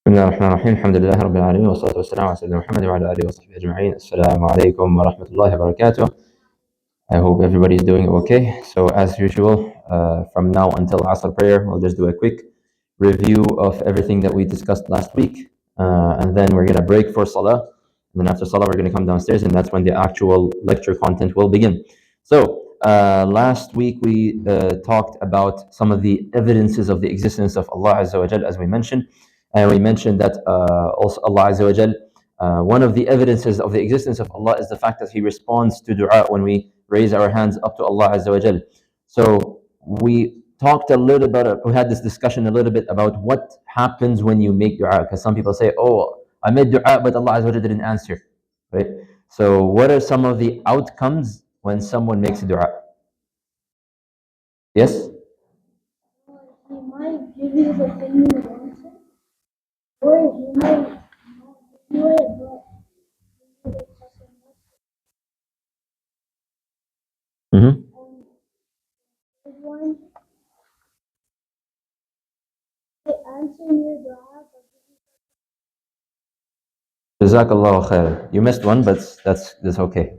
بسم الله الرحمن الرحيم الحمد لله رب العالمين والصلاة والسلام على سيدنا محمد وعلى آله وصحبه أجمعين. Assalamu alaikum wa rahmatullahi wa barakatuh. I hope everybody is doing okay. So as usual, from now until Asr prayer, we'll just do a quick review of everything that we discussed last week. And then we're going to break for Salah. And then after Salah, we're going to come downstairs, and that's when the actual lecture content will begin. So last week, we talked about some of the evidences of the existence of Allah Azza wa Jal, as we mentioned. And we mentioned that also Allah Azza wa Jal, one of the evidences of the existence of Allah is the fact that He responds to dua when we raise our hands up to Allah Azza wa Jal. So we talked a little bit, we had this discussion a little bit about what happens when you make dua, because some people say, oh, I made dua, but Allah Azza wa Jal didn't answer, right? So what are some of the outcomes when someone makes a dua? Yes? He might give you the thing you wanted, or he might not give you it, but give you something else. Mm-hmm. Third one, they answer your dua, but Jazakallah khair. You missed one, but that's okay.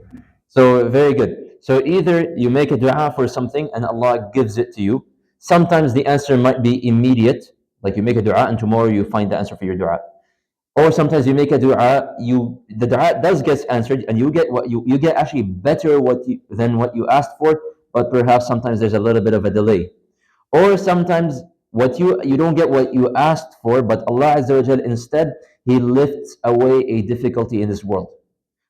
So very good. So either you make a dua for something and Allah gives it to you. Sometimes the answer might be immediate, like you make a dua and tomorrow you find the answer for your dua. Or sometimes you make a dua, the dua does get answered, and you get what you get actually better than what you asked for, but perhaps sometimes there's a little bit of a delay. Or sometimes what you don't get what you asked for, but Allah Azza wa Jal instead He lifts away a difficulty in this world.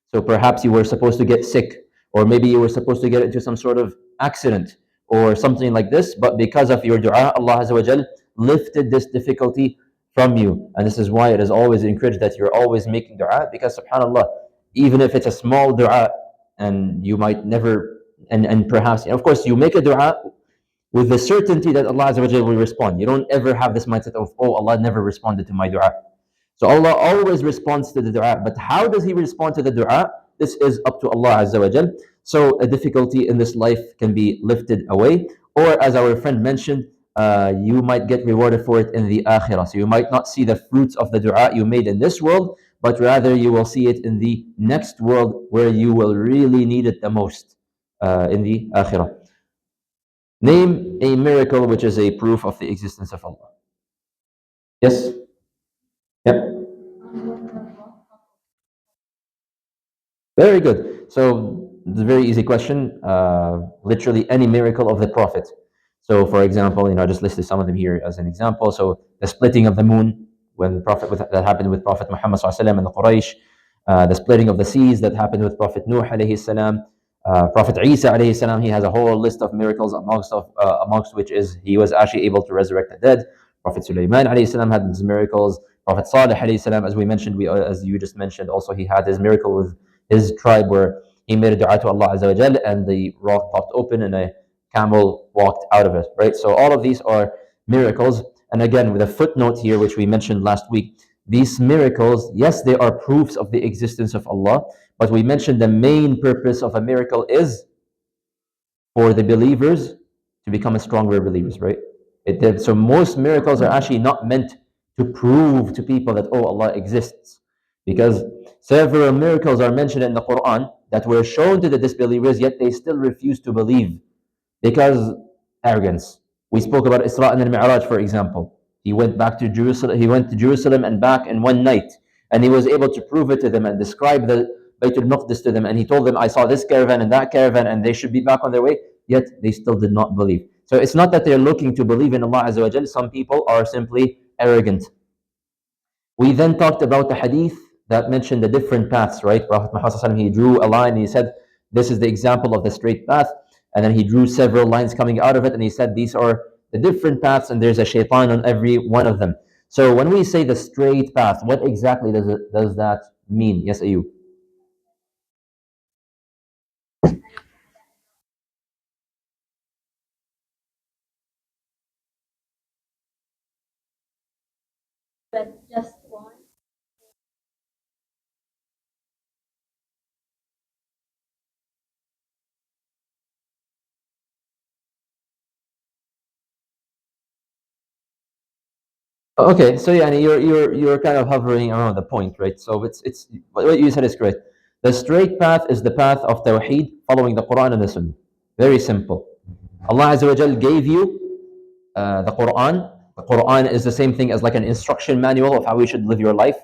So perhaps you were supposed to get sick, or maybe you were supposed to get into some sort of accident or something like this, but because of your dua, Allah Azza wa Jal lifted this difficulty from you. And this is why it is always encouraged that you're always making dua, because subhanAllah, even if it's a small dua, and you might never, and perhaps, of course, you make a dua with the certainty that Allah Azza wa Jal will respond. You don't ever have this mindset of, oh, Allah never responded to my dua. So Allah always responds to the dua, but how does He respond to the dua? This is up to Allah Azza wa Jal. So a difficulty in this life can be lifted away, or as our friend mentioned, you might get rewarded for it in the akhirah. So you might not see the fruits of the dua you made in this world, but rather you will see it in the next world where you will really need it the most, in the akhirah. Name a miracle which is a proof of the existence of Allah. Yes? Yep. Very good. So it's a very easy question. Literally any miracle of the Prophet. So, for example, I just listed some of them here as an example. So the splitting of the moon when that happened with Prophet Muhammad sallallahu and the Quraysh. The splitting of the seas that happened with Prophet Nuh alayhi salam. Prophet Isa alayhi salam, he has a whole list of miracles amongst which is he was actually able to resurrect the dead. Prophet Sulaiman alayhi salam had his miracles. Prophet Salih alayhi salam, as we mentioned, as you just mentioned, also he had his miracle with his tribe where he made a dua to Allah Azza wa Jal and the rock popped open and a camel walked out of it, right? So all of these are miracles. And again, with a footnote here, which we mentioned last week, these miracles, yes, they are proofs of the existence of Allah, but we mentioned the main purpose of a miracle is for the believers to become a stronger believers, right? So most miracles are actually not meant to prove to people that, oh, Allah exists. Because several miracles are mentioned in the Quran that were shown to the disbelievers, yet they still refuse to believe because arrogance. We spoke about Isra and al-Mi'raj, for example. He went to Jerusalem and back in one night, and he was able to prove it to them and describe the Bayt al-Maqdis to them, and he told them, I saw this caravan and that caravan, and they should be back on their way, yet they still did not believe. So it's not that they're looking to believe in Allah Azza wa Jal. Some people are simply arrogant. We then talked about the hadith that mentioned the different paths, right? Prophet Muhammad, he drew a line and he said, this is the example of the straight path. And then he drew several lines coming out of it and he said, these are the different paths and there's a shaitan on every one of them. So when we say the straight path, what exactly does that mean? Yes, Ayub? but just one. Okay, so yeah, and you're kind of hovering around the point, right? So it's what you said is correct. The straight path is the path of Tawhid, following the Quran and the Sunnah. Very simple. Allah Azza wa Jal gave you the Quran. The Quran is the same thing as like an instruction manual of how you should live your life.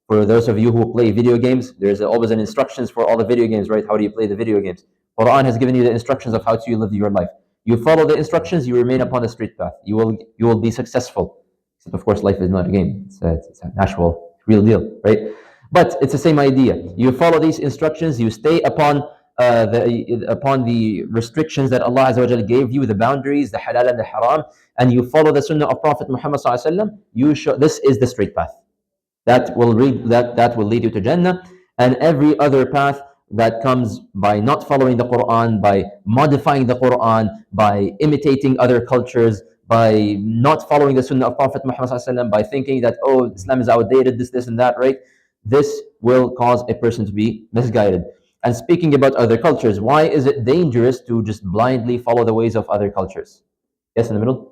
For those of you who play video games, there's always an instructions for all the video games, right? How do you play the video games? Quran has given you the instructions of how to live your life. You follow the instructions, you remain upon the straight path. You will be successful. Except of course, life is not a game. It's an actual real deal, right? But it's the same idea. You follow these instructions, you stay upon the restrictions that Allah Azza wa Jalla gave you, the boundaries, the halal and the haram, and you follow the sunnah of Prophet Muhammad Sallallahu Alaihi Wasallam. This is the straight path that will lead you to Jannah, and every other path that comes by not following the Quran, by modifying the Quran, by imitating other cultures, by not following the Sunnah of Prophet Muhammad ﷺ, by thinking that Islam is outdated, this and that, right? This will cause a person to be misguided. And speaking about other cultures, why is it dangerous to just blindly follow the ways of other cultures? Yes, in the middle.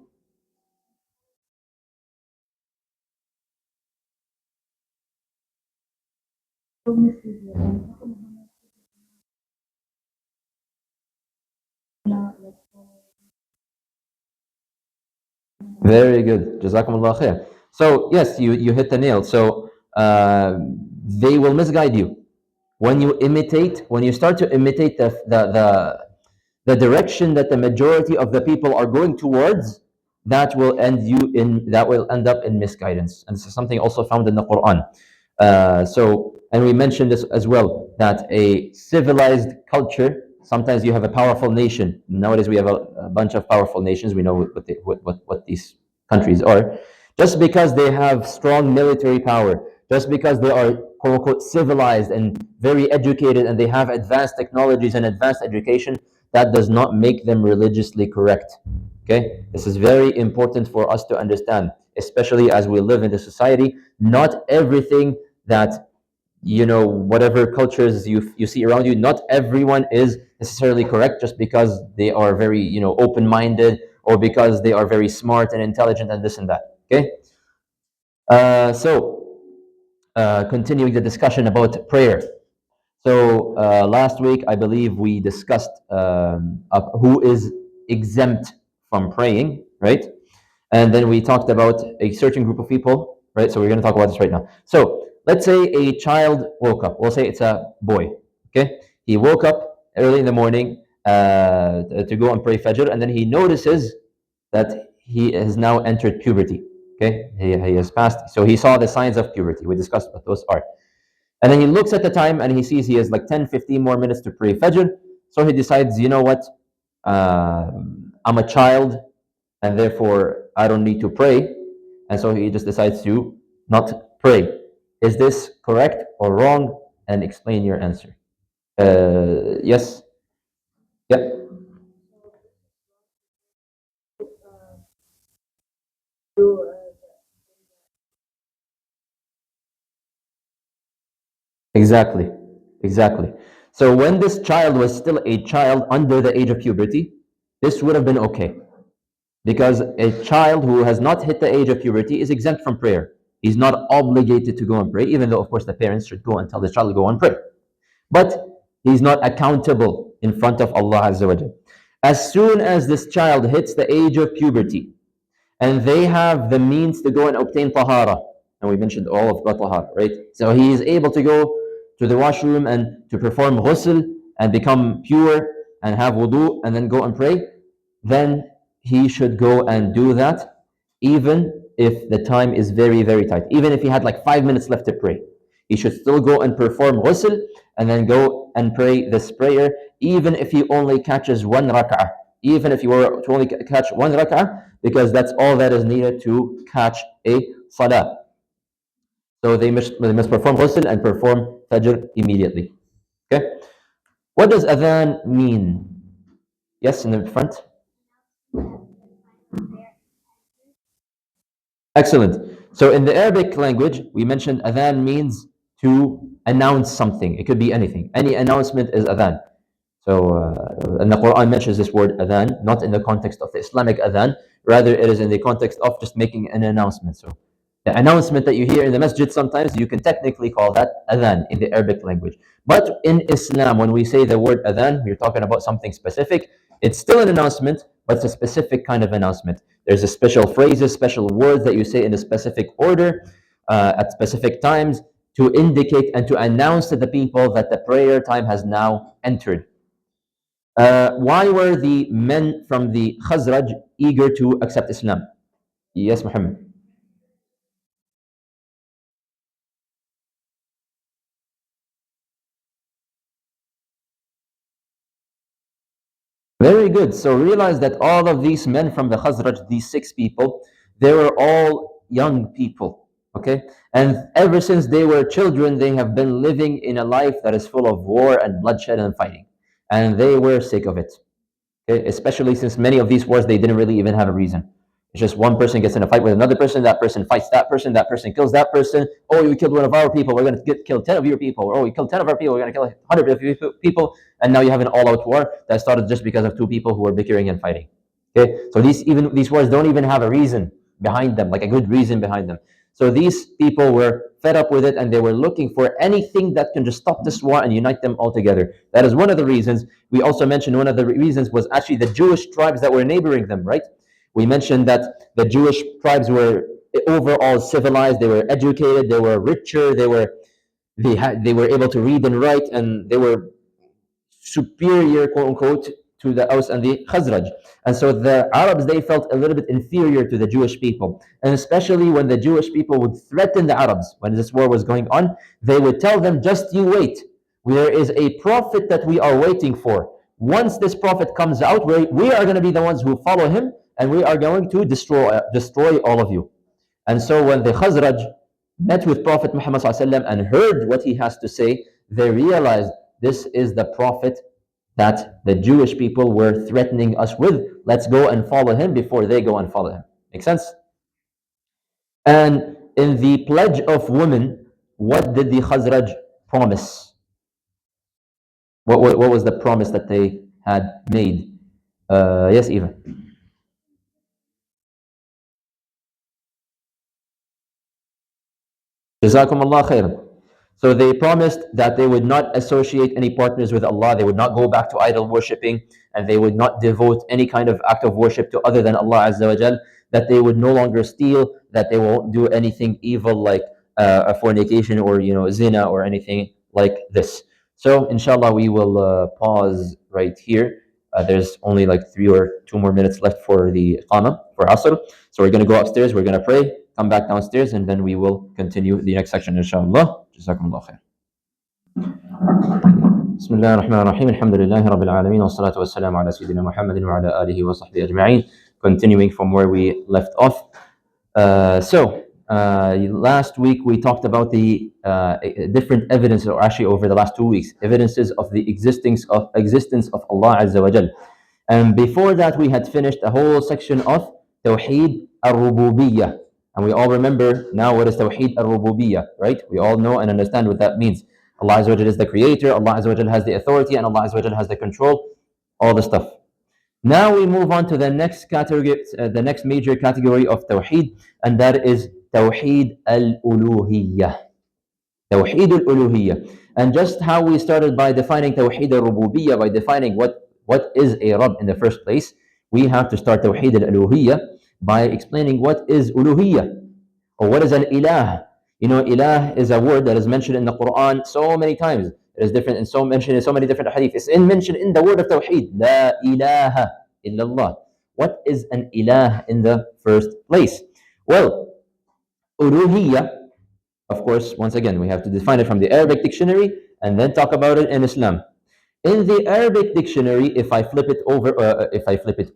Very good. Jazakumullah khair. So yes, you hit the nail. So they will misguide you when you start to imitate the direction that the majority of the people are going towards. That will end up in misguidance, and this is something also found in the Quran. And we mentioned this as well, that a civilized culture, sometimes you have a powerful nation. Nowadays we have a bunch of powerful nations. We know what these countries are. Just because they have strong military power, just because they are quote unquote civilized and very educated and they have advanced technologies and advanced education, that does not make them religiously correct. Okay, this is very important for us to understand, especially as we live in the society. Not everything that whatever cultures you see around you, not everyone is necessarily correct just because they are very open-minded, or because they are very smart and intelligent and this and that. Okay, continuing the discussion about prayer. So last week, I believe we discussed who is exempt from praying, right? And then we talked about a certain group of people, right? So we're going to talk about this right now. So let's say a child woke up. We'll say it's a boy, okay? He woke up early in the morning to go and pray Fajr, and then he notices that he has now entered puberty, okay? He has passed. So he saw the signs of puberty. We discussed what those are. And then he looks at the time and he sees he has like 10, 15 more minutes to pray Fajr. So he decides, you know what? I'm a child and therefore I don't need to pray. And so he just decides to not pray. Is this correct or wrong? And explain your answer. Yes? Yep. Exactly. Exactly. So when this child was still a child under the age of puberty, this would have been okay. Because a child who has not hit the age of puberty is exempt from prayer. He's not obligated to go and pray, even though, of course, the parents should go and tell the child to go and pray. But he's not accountable in front of Allah Azza wa Jal. As soon as this child hits the age of puberty, and they have the means to go and obtain tahara, and we mentioned all of tahara, right? So he is able to go to the washroom and to perform ghusl and become pure and have wudu and then go and pray, then he should go and do that, even if the time is very, very tight. Even if he had like 5 minutes left to pray, he should still go and perform ghusl and then go and pray this prayer, even if he only catches one rak'ah. Even if you were to only catch one rak'ah, because that's all that is needed to catch a salah. So they must perform ghusl and perform fajr immediately. Okay? What does adhan mean? Yes, in the front. Excellent. So in the Arabic language, we mentioned adhan means to announce something. It could be anything. Any announcement is adhan. So, and the Quran mentions this word adhan, not in the context of the Islamic adhan, rather it is in the context of just making an announcement. So, The announcement that you hear in the masjid sometimes, you can technically call that adhan in the Arabic language. But in Islam, when we say the word adhan, we're talking about something specific. It's still an announcement, but it's a specific kind of announcement. There's a special phrases, special words that you say in a specific order at specific times to indicate and to announce to the people that the prayer time has now entered. Why were the men from the Khazraj eager to accept Islam? Yes, Muhammad. Very good. So realize that all of these men from the Khazraj, these six people, they were all young people. Okay? And ever since they were children, they have been living in a life that is full of war and bloodshed and fighting. And they were sick of it. Okay? Especially since many of these wars, they didn't really even have a reason. It's just one person gets in a fight with another person, that person fights that person kills that person. Oh, you killed one of our people, we're going to kill 10 of your people. Oh, you killed 10 of our people, we're going to kill 100 of your people. And now you have an all-out war that started just because of two people who were bickering and fighting. Okay, so these wars don't even have a reason behind them, like a good reason behind them. So these people were fed up with it, and they were looking for anything that can just stop this war and unite them all together. That is one of the reasons. We also mentioned one of the reasons was actually the Jewish tribes that were neighboring them, right? We mentioned that the Jewish tribes were overall civilized, they were educated, they were richer, they were able to read and write, and they were superior, quote unquote, to the Aus and the Khazraj. And so the Arabs, they felt a little bit inferior to the Jewish people. And especially when the Jewish people would threaten the Arabs, when this war was going on, they would tell them, just you wait. There is a prophet that we are waiting for. Once this prophet comes out, we are going to be the ones who follow him, and we are going to destroy all of you. And so when the Khazraj met with Prophet Muhammad and heard what he has to say, they realized this is the prophet that the Jewish people were threatening us with. Let's go and follow him before they go and follow him. Make sense? And in the pledge of women, what did the Khazraj promise? What was the promise that they had made? Yes, Eva. Jazakum Allah khairan. So they promised that they would not associate any partners with Allah, they would not go back to idol worshipping, and they would not devote any kind of act of worship to other than Allah Azza wa Jal, that they would no longer steal, that they won't do anything evil like a fornication or zina or anything like this. So inshallah we will pause right here. There's only like 3 or 2 more minutes left for the Iqamah for Asr. So we're going to go upstairs, we're going to pray, come back downstairs, and then we will continue the next section, inshallah. Jazakumullah khair. بسم الله الرحمن الرحيم الحمد لله رب العالمين والصلاة والسلام على سيدنا محمد وعلى آله وصحبه أجمعين. Continuing from where we left off. Last week we talked about the different evidence, or actually over the last 2 weeks, evidences of the existence of Allah Azza wa Jal. And before that, we had finished a whole section of Tawhid Al-Rububiyyah. And we all remember now what is Tawhid Al-Rububiyyah, right? We all know and understand what that means. Allah Azza wa Jal is the creator, Allah Azza wa Jal has the authority, and Allah Azza wa Jal has the control, all the stuff. Now we move on to the next category, the next major category of Tawheed, and that is Tawheed Al-Uluhiyah. Tawheed Al-Uluhiyah. And just how we started by defining Tawheed Al-Rububiyyah, by defining what is a Rabb in the first place, we have to start Tawheed Al-Uluhiyah by explaining what is Uluhiyah, or what is an Ilah. Ilah is a word that is mentioned in the Quran so many times. It is different and mentioned in so many different hadith. It's mentioned in the word of Tawheed. La ilaha illallah. What is an Ilah in the first place? Well, Uluhiyah, of course, once again, we have to define it from the Arabic dictionary and then talk about it in Islam. In the Arabic dictionary, if I flip it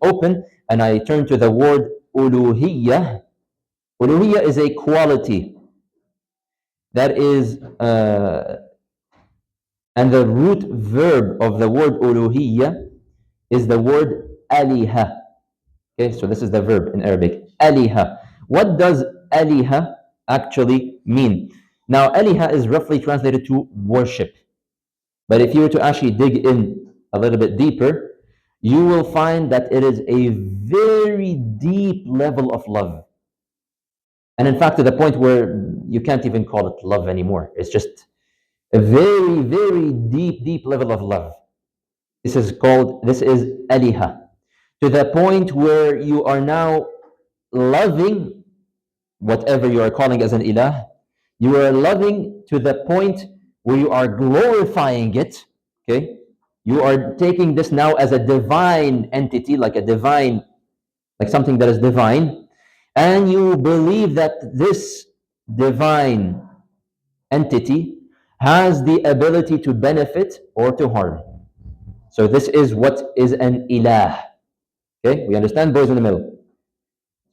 open, and I turn to the word Uluhiyah, Uluhiyah is a quality that is, and the root verb of the word Uluhiyah is the word aliha. Okay, so this is the verb in Arabic, aliha. What does aliha actually mean? Now, aliha is roughly translated to worship. But if you were to actually dig in a little bit deeper, you will find that it is a very deep level of love. And in fact, to the point where you can't even call it love anymore. It's just a very, very deep, deep level of love. This is aliha. To the point where you are now loving whatever you are calling as an ilah. You are loving to the point where you are glorifying it. Okay? You are taking this now as a divine entity, like a divine, like something that is divine. And you believe that this divine entity has the ability to benefit or to harm. So this is what is an ilah. Okay, we understand, boys in the middle.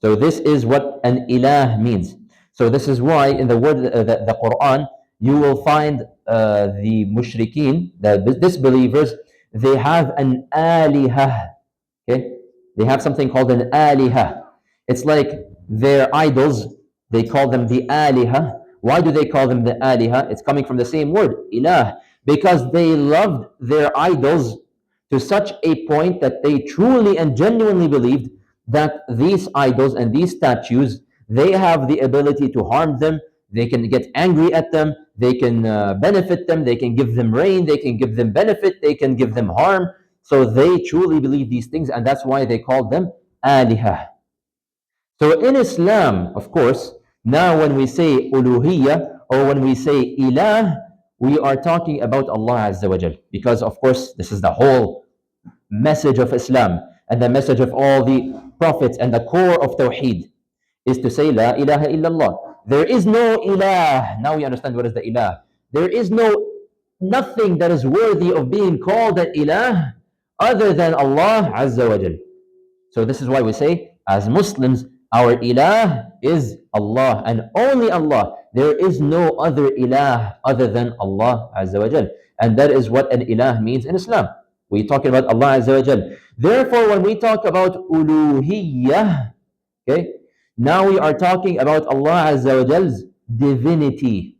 So this is what an ilah means. So this is why in the word, the Quran, you will find the mushrikeen, the disbelievers, they have an alihah. Okay, they have something called an alihah. It's like their idols. They call them the alihah. Why do they call them the alihah? It's coming from the same word, ilah, because they loved their idols to such a point that they truly and genuinely believed that these idols and these statues, they have the ability to harm them. They can get angry at them. They can benefit them. They can give them rain. They can give them benefit. They can give them harm. So they truly believe these things, and that's why they call them alihah. So in Islam, of course, now when we say uluhiyah or when we say ilah, we are talking about Allah Azza wa Jal, because of course this is the whole message of Islam and the message of all the prophets, and the core of Tawhid is to say La ilaha illallah. There is no ilah. Now we understand what is the ilah. There is nothing that is worthy of being called an ilah other than Allah Azza wa Jal. So this is why we say, as Muslims, our ilah is Allah and only Allah. There is no other ilah other than Allah Azza wa Jal. And that is what an ilah means in Islam. We're talking about Allah Azza wa Jal. Therefore, when we talk about uluhiyah, okay, now we are talking about Allah Azza wa Jal's divinity.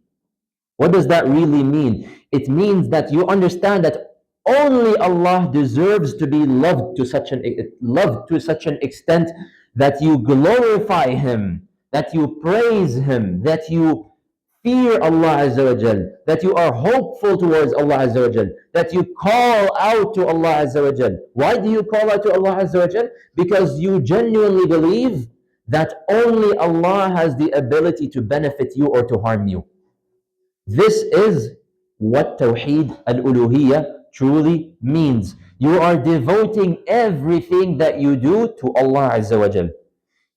What does that really mean? It means that you understand that only Allah deserves to be loved to such an extent that you glorify Him, that you praise Him, that you fear Allah Azza wa Jal, that you are hopeful towards Allah Azza wa Jal, that you call out to Allah Azza wa Jal. Why do you call out to Allah Azza wa Jal? Because you genuinely believe that only Allah has the ability to benefit you or to harm you. This is what Tawhid Al-Uluhiyah truly means. You are devoting everything that you do to Allah Azza wa Jal.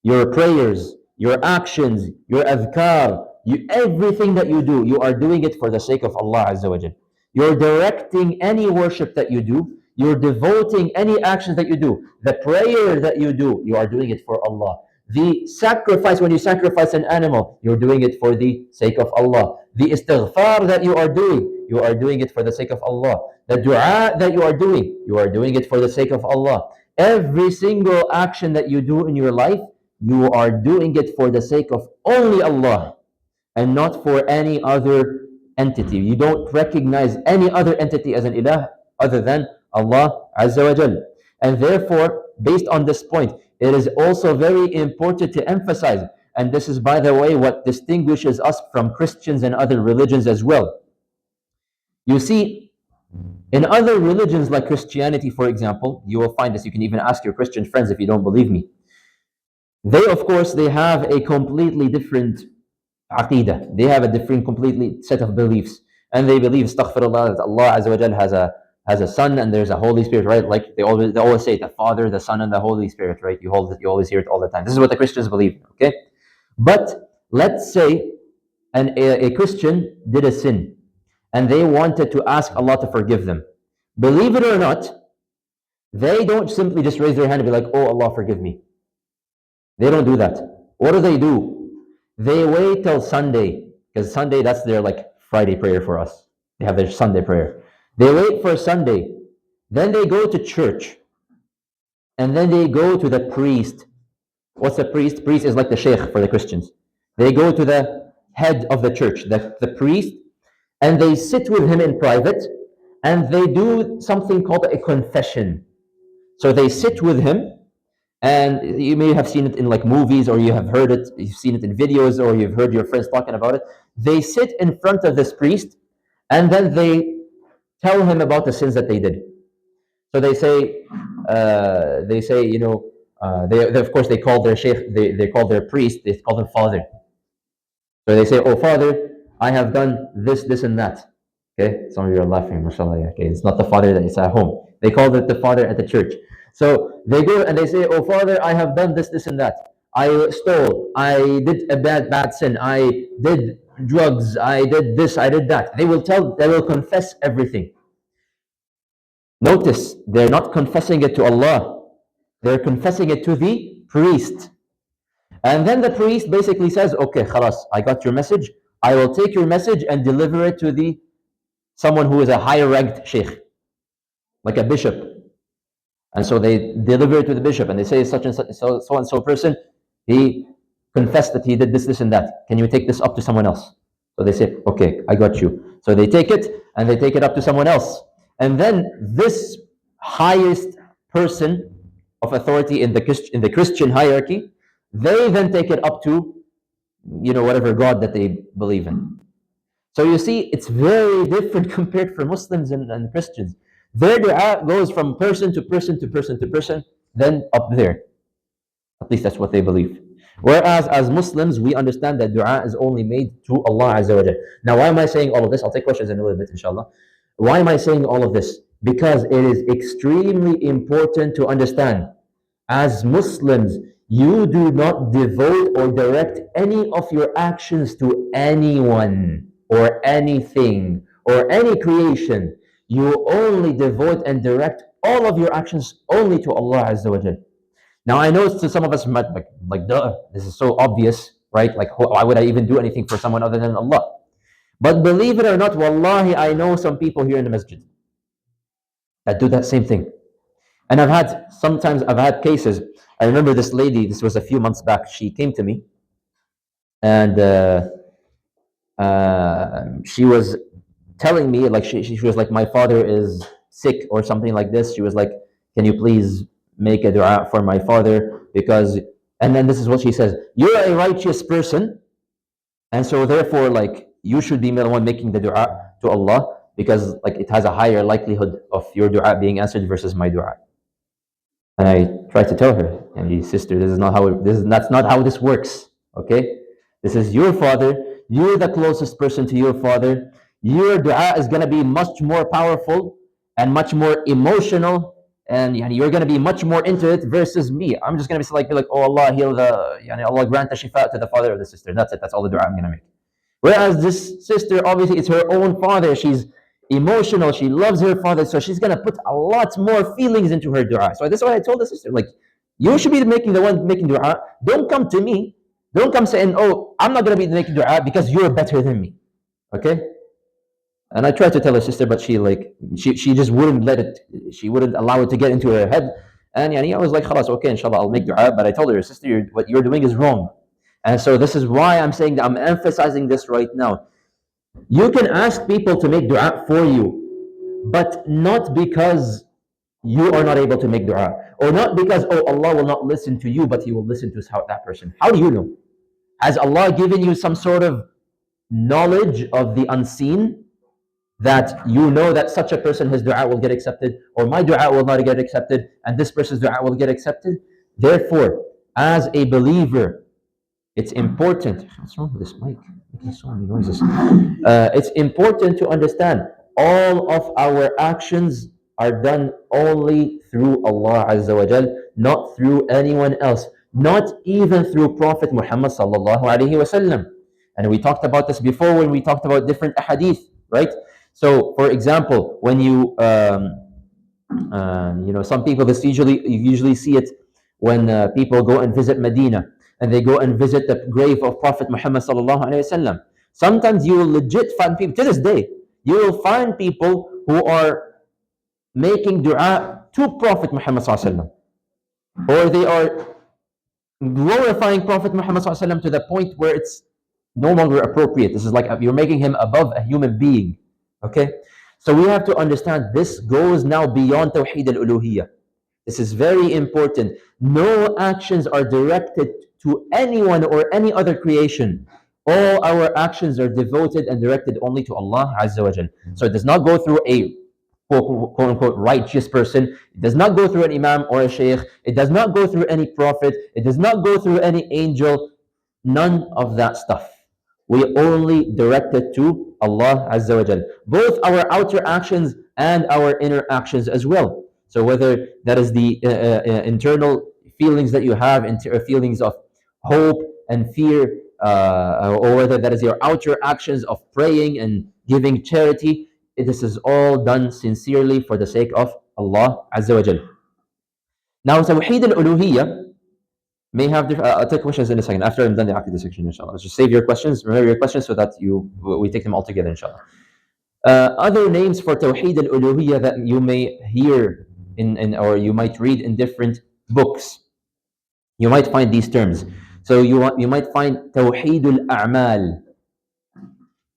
Your prayers, your actions, your adhkar, everything that you do, you are doing it for the sake of Allah Azza wa Jal. You're directing any worship that you do, you're devoting any actions that you do, the prayer that you do, you are doing it for Allah. The sacrifice, when you sacrifice an animal, you're doing it for the sake of Allah. The istighfar that you are doing it for the sake of Allah. The dua that you are doing it for the sake of Allah. Every single action that you do in your life, you are doing it for the sake of only Allah and not for any other entity. You don't recognize any other entity as an ilah other than Allah Azza wa Jal. And therefore, based on this point, it is also very important to emphasize, and this is, by the way, what distinguishes us from Christians and other religions as well. You see, in other religions like Christianity, for example, you will find this. You can even ask your Christian friends if you don't believe me. They, of course, they have a completely different Aqeedah. They have a different, completely set of beliefs. And they believe, astaghfirullah, that Allah Azza wa Jal has a son and there's a Holy Spirit, right? Like they always say, the Father, the Son, and the Holy Spirit, right? You always hear it all the time. This is what the Christians believe, okay? But let's say a Christian did a sin and they wanted to ask Allah to forgive them. Believe it or not, they don't simply just raise their hand and be like, oh, Allah, forgive me. They don't do that. What do? They wait till Sunday, because Sunday, that's their like Friday prayer for us. They have their Sunday prayer. They wait for Sunday. Then they go to church. And then they go to the priest. What's a priest? Priest is like the sheikh for the Christians. They go to the head of the church, the priest, and they sit with him in private, and they do something called a confession. So they sit with him, And you may have seen it in like movies, or you have heard it, you've seen it in videos, or you've heard your friends talking about it. They sit in front of this priest, and then they tell him about the sins that they did. So they say, they of course they call their sheikh, they call their priest, they call him father. So they say, "Oh, Father, I have done this, this, and that." Okay, some of you are laughing, mashallah. Okay, it's not the father that is at home. They call it the father at the church. So they go and they say, "Oh, Father, I have done this, this, and that. I stole. I did a bad sin. I did drugs. I did this. I did that." They will tell. They will confess everything. Notice, they're not confessing it to Allah. They're confessing it to the priest. And then the priest basically says, "Okay, khalas, I got your message. I will take your message and deliver it to the someone who is a higher ranked sheikh, like a bishop." And so they deliver it to the bishop, and they say, "Such and such, so and so person, he confessed that he did this, this, and that. Can you take this up to someone else?" So they say, "Okay, I got you." So they take it and they take it up to someone else. And then this highest person of authority in the Christian hierarchy, they then take it up to, whatever God that they believe in. So you see, it's very different compared for Muslims and Christians. Their dua goes from person to person to person to person, then up there. At least that's what they believe. Whereas as Muslims, we understand that dua is only made to Allah Azza wa Jal. Now, why am I saying all of this? I'll take questions in a little bit, inshallah. Why am I saying all of this? Because it is extremely important to understand. As Muslims, you do not devote or direct any of your actions to anyone or anything or any creation. You only devote and direct all of your actions only to Allah Azza wa Jal. Now, I know to some of us, like, duh, this is so obvious, right? Like, why would I even do anything for someone other than Allah? But believe it or not, wallahi, I know some people here in the masjid that do that same thing. And sometimes I've had cases. I remember this lady, this was a few months back, she came to me, and she was telling me, like, she was like, "My father is sick," or something like this. She was like, "Can you please make a dua for my father?" Because, and then this is what she says: "You're a righteous person, and so therefore, like, you should be the one making the dua to Allah, because like it has a higher likelihood of your dua being answered versus my dua." And I tried to tell her, "And sister, this is not how that's not how this works. Okay, this is your father. You're the closest person to your father. Your dua is gonna be much more powerful and much more emotional, and you're gonna be much more into it versus me. I'm just gonna be like, oh Allah, heal Allah grant the shifa to the father of the sister. That's it. That's all the dua I'm gonna make." Whereas this sister, obviously, it's her own father. She's emotional. She loves her father, so she's gonna put a lot more feelings into her dua. So that's why I told the sister, like, you should be the one making dua. Don't come to me. Don't come saying, "Oh, I'm not gonna be making dua because you're better than me." Okay? And I tried to tell her sister, but she just wouldn't let it. She wouldn't allow it to get into her head. And I was like, "Khalas, okay, inshallah, I'll make dua." But I told her, "Sister, what you're doing is wrong." And so this is why I'm saying that I'm emphasizing this right now. You can ask people to make dua for you, but not because you are not able to make dua, or not because, oh, Allah will not listen to you, but He will listen to that person. How do you know? Has Allah given you some sort of knowledge of the unseen, that you know that such a person, his dua will get accepted, or my dua will not get accepted, and this person's dua will get accepted? Therefore, as a believer, it's important. What's wrong with this mic? Making so many noises. It's important to understand all of our actions are done only through Allah Azza wa Jal, not through anyone else, not even through Prophet Muhammad sallallahu alaihi wasallam. And we talked about this before when we talked about different ahadith, right? So, for example, when some people, you usually see it when people go and visit Medina, and they go and visit the grave of Prophet Muhammad sallallahu alaihi wasallam. Sometimes you will legit find people, to this day, you will find people who are making dua to Prophet Muhammad sallallahu alaihi wasallam, or they are glorifying Prophet Muhammad sallallahu alaihi wasallam to the point where it's no longer appropriate. This is like you're making him above a human being. Okay, so we have to understand this goes now beyond Tawhid Al-Uluhiyah. This is very important. No actions are directed to anyone or any other creation. All our actions are devoted and directed only to Allah Azza wa Jal. So it does not go through a quote unquote righteous person. It does not go through an imam or a sheikh. It does not go through any prophet. It does not go through any angel. None of that stuff. We only direct it to Allah Azza wa Jal. Both our outer actions and our inner actions as well. So whether that is the internal feelings that you have, feelings of hope and fear, or whether that is your outer actions of praying and giving charity, this is all done sincerely for the sake of Allah Azza wa Jal. Now, Tawheed al-Uluhiyah may have different. I'll take questions in a second after I'm done the Aqeedah section, inshallah. Just save your questions, remember your questions, so that we take them all together, inshallah. Other names for Tawheed al-Uluhiyah that you may hear or you might read in different books, you might find these terms. So you might find Tawheed al-A'mal,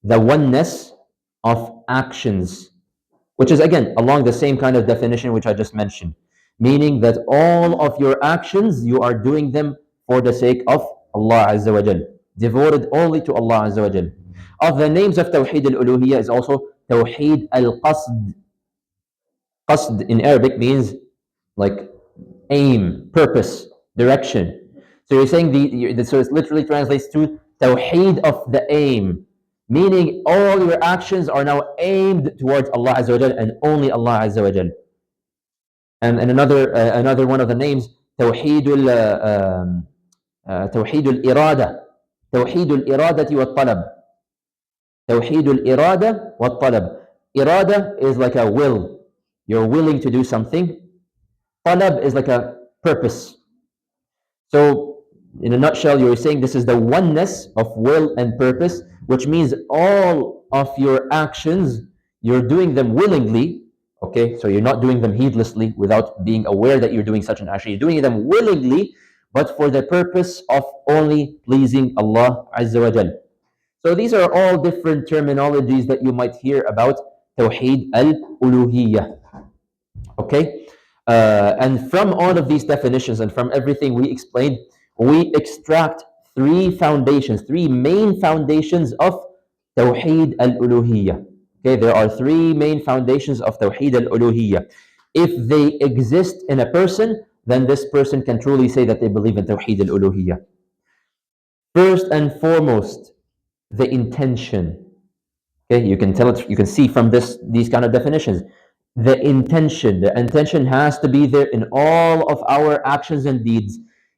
the oneness of actions, which is again along the same kind of definition which I just mentioned, meaning that all of your actions, you are doing them for the sake of Allah Azza wa Jal, devoted only to Allah Azza wa Jal. Of the names of Tawheed al-Uluhiyah is also Tawheed al-Qasd. Qasd in Arabic means like aim, purpose, direction. So you're saying so it literally translates to Tawheed of the aim, meaning all your actions are now aimed towards Allah Azza wa Jal and only Allah Azza wa Jal. And another one of the names, توحيد توحيد الإرادة توحيد الإرادة والطلب. توحيد الإرادة والطلب. Irada is like a will. You're willing to do something. Talab is like a purpose. So, in a nutshell, you're saying this is the oneness of will and purpose, which means all of your actions, you're doing them willingly. Okay, so you're not doing them heedlessly without being aware that you're doing such an action. You're doing them willingly, but for the purpose of only pleasing Allah Azza wa Jal. So these are all different terminologies that you might hear about Tawheed al-Uluhiyah. Okay, and from all of these definitions and from everything we explained, we extract three main foundations of Tawheed al-Uluhiyah. Okay, there are three main foundations of Tawheed al-Uluhiyah. If they exist in a person, then this person can truly say that they believe in Tawheed al-Uluhiyah. First and foremost, the intention. Okay, you can see from these kind of definitions. The intention has to be there in all of our actions and deeds,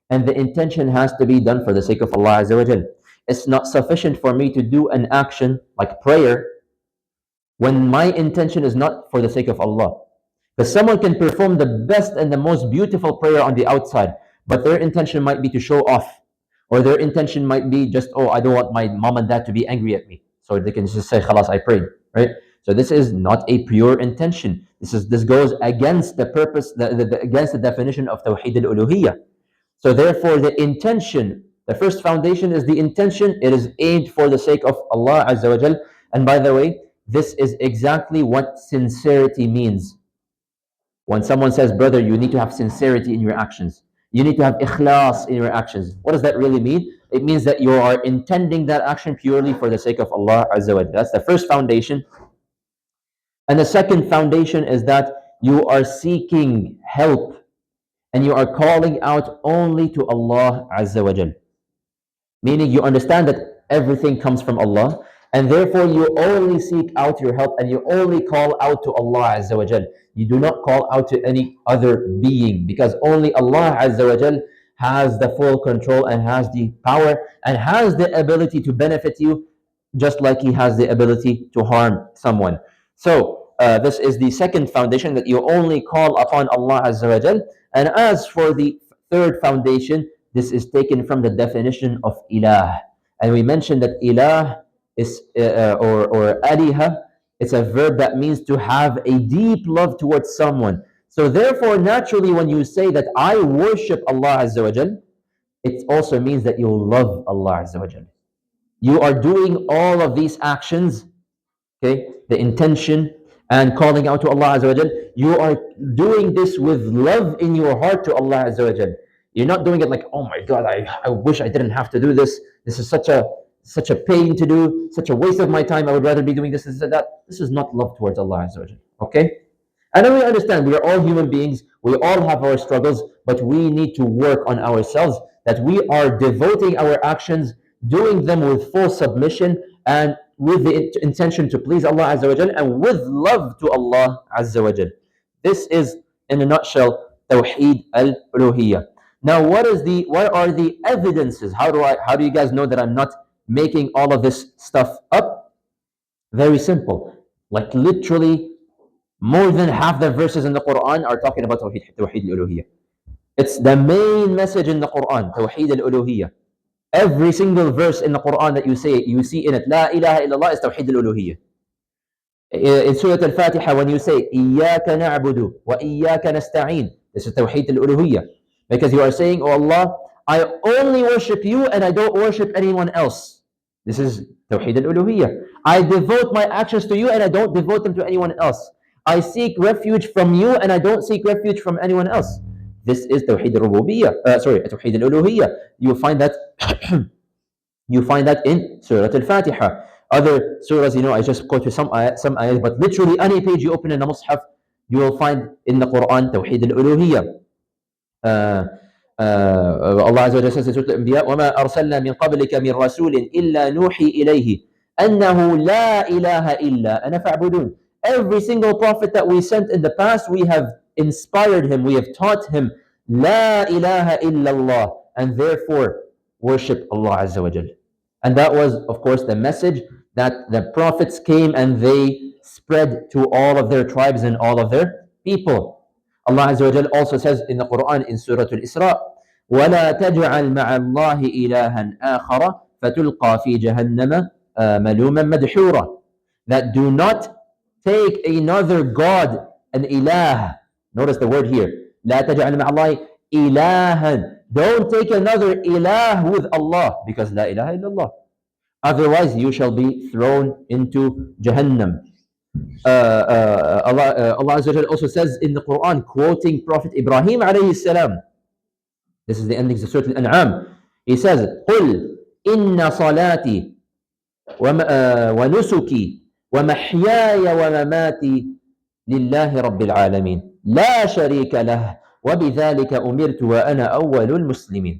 and the intention has to be done for the sake of Allah Azza wa Jal. It's not sufficient for me to do an action like prayer when my intention is not for the sake of Allah. Because someone can perform the best and the most beautiful prayer on the outside, but their intention might be to show off, or their intention might be just, oh, I don't want my mom and dad to be angry at me, so they can just say, "Khalas, I prayed," right? So this is not a pure intention. This goes against the purpose, against the definition of Tawheed al-Uluhiyah. So therefore, the intention, the first foundation is the intention. It is aimed for the sake of Allah Azza wa Jal. And by the way, this is exactly what sincerity means. When someone says, brother, you need to have sincerity in your actions. You need to have ikhlas in your actions. What does that really mean? It means that you are intending that action purely for the sake of Allah Azza wa Jalla. That's the first foundation. And the second foundation is that you are seeking help and you are calling out only to Allah Azza wa Jalla. Meaning you understand that everything comes from Allah, and therefore you only seek out your help and you only call out to Allah Azza wa Jal. You do not call out to any other being, because only Allah Azza wa Jal has the full control and has the power and has the ability to benefit you, just like He has the ability to harm someone. So this is the second foundation, that you only call upon Allah Azza wa Jal. And as for the third foundation, this is taken from the definition of ilah. And we mentioned that ilah is, or aliha, it's a verb that means to have a deep love towards someone. So therefore, naturally, when you say that I worship Allah Azza wa Jal, it also means that you love Allah Azza wa Jal. You are doing all of these actions, okay, the intention and calling out to Allah Azza wa Jal, you are doing this with love in your heart to Allah Azza wa Jal. You're not doing it like, oh my God, I wish I didn't have to do this. This is such a pain to do, such a waste of my time. I would rather be doing this and that. This is not love towards Allah Azza wa Jal. Okay? And then we understand we are all human beings, we all have our struggles, but we need to work on ourselves that we are devoting our actions, doing them with full submission and with the intention to please Allah Azza wa Jal and with love to Allah Azza wa Jal. This is, in a nutshell, Tawhid Al-Uluhiyah. Now, what are the evidences? How do you guys know that I'm not making all of this stuff up? Very simple. Like literally more than half the verses in the Quran are talking about Tawhid al-Uluhiyah. It's the main message in the Quran, Tawhid al-Uluhiyah. Every single verse in the Quran that you see in it, La ilaha illallah is Tawhid al-Uluhiyah. In Surah Al-Fatiha, when you say, إِيَّاكَ نَعْبُدُ وَإِيَّاكَ نَسْتَعِينُ, this is Tawhid al-Uluhiyah. Because you are saying, oh Allah, I only worship you and I don't worship anyone else. This is Tawhid al-Uluhiyah. I devote my actions to you and I don't devote them to anyone else. I seek refuge from you and I don't seek refuge from anyone else. This is Tawhid al-Rububiyyah. Tawhid al-Uluhiyah. You find that in Surah Al-Fatiha. Other surahs, I just quote you some ayahs, but literally any page you open in the Mus'haf, you will find in the Quran Tawhid al-Uluhiyah. Allah Azza wa Jalla says in Surah Al-Anbiya, وَمَا أَرْسَلْنَا مِنْ قَبْلِكَ مِنْ رَسُولٍ إِلَّا نُوحِي إِلَيْهِ أَنَّهُ لَا إِلَهَ إِلَّا أَنَا فَاعْبُدُونَ. Every single prophet that we sent in the past, we have inspired him, we have taught him, La ilaha illallah, and therefore worship Allah Azza wa Jal. And that was, of course, the message that the prophets came and they spread to all of their tribes and all of their people. Allah Azza wa Jal also says in the Quran in Surah Al-Isra, وَلَا تَجْعَلْ مَعَ اللَّهِ إِلَهًا آخَرَ فَتُلْقَى فِي جَهَنَّمَ مَلُومًا مَدْحُورًا. That do not take another God, an ilah. Notice the word here. لا تجعل مع الله إلها. Don't take another ilah with Allah, because la ilaha illallah. Otherwise, you shall be thrown into Jahannam. Allah Azza wa Jalla also says in the Quran, quoting Prophet Ibrahim alayhi salam. This is the ending of Surah Al-An'am. He says, قُلْ إِنَّ صَلَاتِي وَنُسُكِي وَمَحْيَايَ وَمَمَاتِي لِلَّهِ رَبِّ الْعَالَمِينَ لَا شَرِيكَ لَهُ وَبِذَلِكَ أُمِرْتُ وَأَنَا أَوَّلُ الْمُسْلِمِينَ.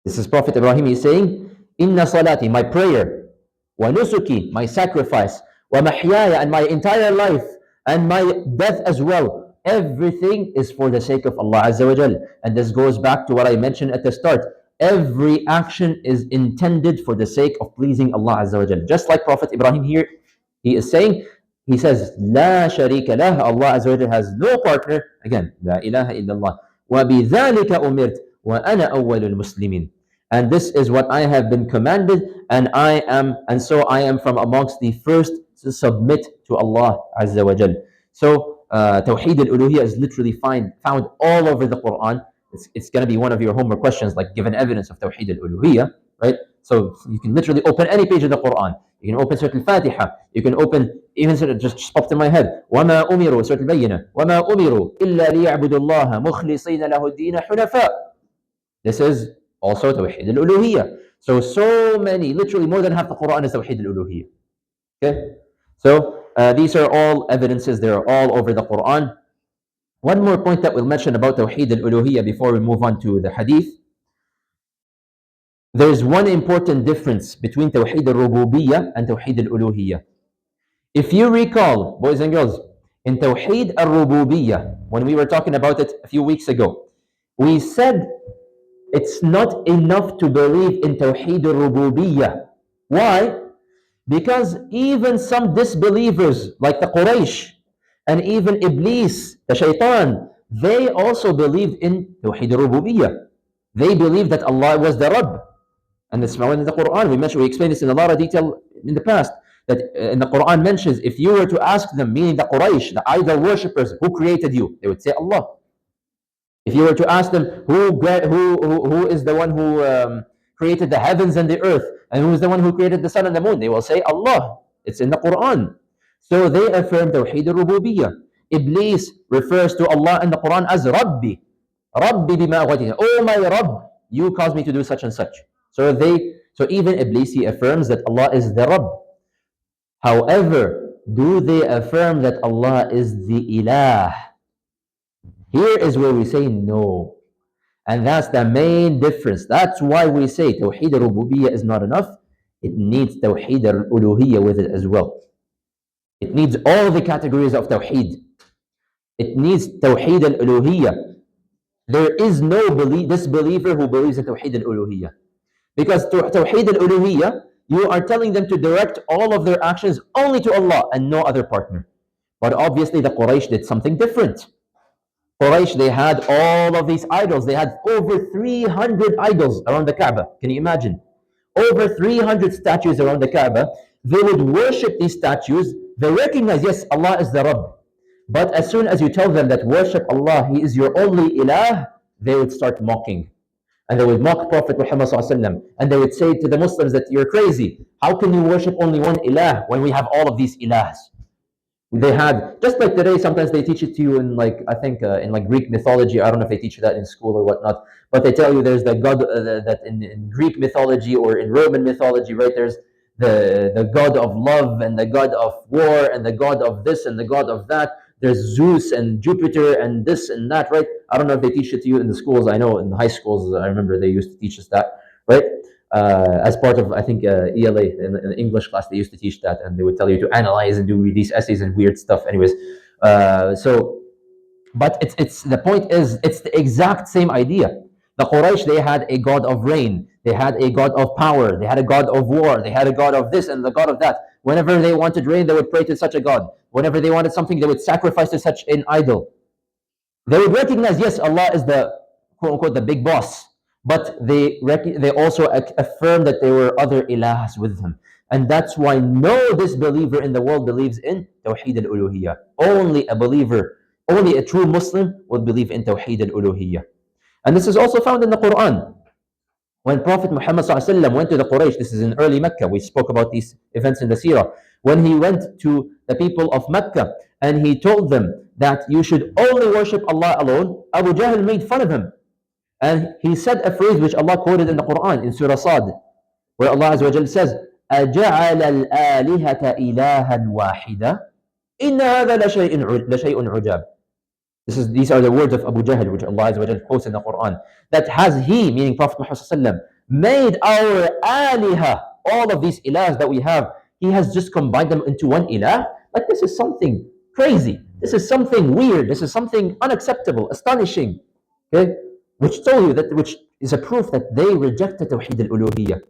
This is Prophet Ibrahim. He's saying, Inna salati, my prayer, wa nusuki, my sacrifice, wa mahyaya, and my entire life, and my death as well. Everything is for the sake of Allah Azza wa Jal. And this goes back to what I mentioned at the start. Every action is intended for the sake of pleasing Allah Azza wa Jal. Just like Prophet Ibrahim here, he says, La sharika lah, Allah Azza wa Jal has no partner. Again, La ilaha illallah. Wa bidhalika umirt, wa ana awwalul muslimin. And this is what I have been commanded, and so I am from amongst the first to submit to Allah Azza wa Jal. So Tawheed al-Uluhiyah is literally found all over the Quran. It's going to be one of your homework questions, like give an evidence of Tawheed al-Uluhiyah, right? So you can literally open any page of the Quran. You can open Surah Al-Fatiha. You can open, even just popped in my head, وَمَا أُمِرُوا, Surah Al-Bayyinah, وَمَا أُمِرُوا إِلَّا لِيَعْبُدُوا اللَّهَ مُخْلِصِينَ لَهُ الدِّينَ حُنَفَاءَ. This is also Tawheed al-Uluhiyah. So many, literally more than half the Quran is Tawheed al-Uluhiyah. Okay? So these are all evidences. They're all over the Quran. One more point that we'll mention about Tawheed al-Uluhiyah before we move on to the Hadith. There's one important difference between Tawheed al-Rububiyyah and Tawheed al-Uluhiyah. If you recall, boys and girls, in Tawheed al-Rububiyyah, when we were talking about it a few weeks ago, we said it's not enough to believe in Tawheed al-Rububiyyah. Why? Because even some disbelievers like the Quraysh and even Iblis, the Shaitan, they also believed in Tawheed al-Rububiyyah. They believed that Allah was the Rabb. And it's found in the Quran. We explained this in a lot of detail in the past. That in the Quran mentions, if you were to ask them, meaning the Quraysh, the idol worshippers, who created you? They would say Allah. If you were to ask them, who is the one who created the heavens and the earth, and who is the one who created the sun and the moon? They will say Allah. It's in the Quran. So they affirm Tawheed al-Rububiyyah. Iblis refers to Allah in the Quran as Rabbi. Rabbi bima aghwaytani. Oh my Rabb, you caused me to do such and such. So even Iblis, he affirms that Allah is the Rabb. However, do they affirm that Allah is the Ilah? Here is where we say no. And that's the main difference. That's why we say Tawheed al-Rububiyyah is not enough. It needs Tawheed al-Uluhiyah with it as well. It needs all the categories of Tawheed. It needs Tawheed al-Uluhiyah. There is no disbeliever who believes in Tawheed al-Uluhiyah. Because Tawheed al-Uluhiyah, you are telling them to direct all of their actions only to Allah and no other partner. But obviously the Quraysh did something different. Quraysh, they had all of these idols. They had over 300 idols around the Kaaba. Can you imagine? Over 300 statues around the Kaaba. They would worship these statues. They recognize, yes, Allah is the Rabb. But as soon as you tell them that worship Allah, He is your only Ilah, they would start mocking. And they would mock Prophet Muhammad ﷺ. And they would say to the Muslims that you're crazy. How can you worship only one Ilah when we have all of these Ilahs? They had, just like today, sometimes they teach it to you in like, I think in like Greek mythology. I don't know if they teach you that in school or whatnot, but they tell you there's the God that in Greek mythology or in Roman mythology, right? There's the God of love and the God of war and the God of this and the God of that. There's Zeus and Jupiter and this and that, right? I don't know if they teach it to you in the schools. I know in the high schools, I remember they used to teach us that, right? As part of, I think, ELA, in English class, they used to teach that, and they would tell you to analyze and do these essays and weird stuff. Anyways, but it's the point is, it's the exact same idea. The Quraysh, they had a god of rain, they had a god of power, they had a god of war, they had a god of this and the god of that. Whenever they wanted rain, they would pray to such a god. Whenever they wanted something, they would sacrifice to such an idol. They would recognize, yes, Allah is the quote unquote the big boss, but they also affirm that there were other ilahs with him. And that's why no disbeliever in the world believes in Tawheed al-Uluhiyah. Only a believer, only a true Muslim would believe in Tawheed al-Uluhiyah. And this is also found in the Quran. When Prophet Muhammad ﷺ went to the Quraysh, this is in early Mecca, we spoke about these events in the Seerah. When he went to the people of Mecca and he told them that you should only worship Allah alone, Abu Jahl made fun of him. And he said a phrase which Allah quoted in the Quran in Surah Sad, where Allah Azza wa Jal says, أَجَعَلَ الْآلِهَةَ إِلَهًا وَاحِدًا إِنَّ هَذَا لَشَيْءٌ عُجَابٌ. These are the words of Abu Jahl, which Allah Azza wa Jal quotes in the Quran. That has he, meaning Prophet Muhammad, made our aliha, all of these ilahs that we have, he has just combined them into one ilah? Like, this is something crazy. This is something weird. This is something unacceptable, astonishing. Okay? Which is a proof that they rejected Tawheed al-Uluhiyah.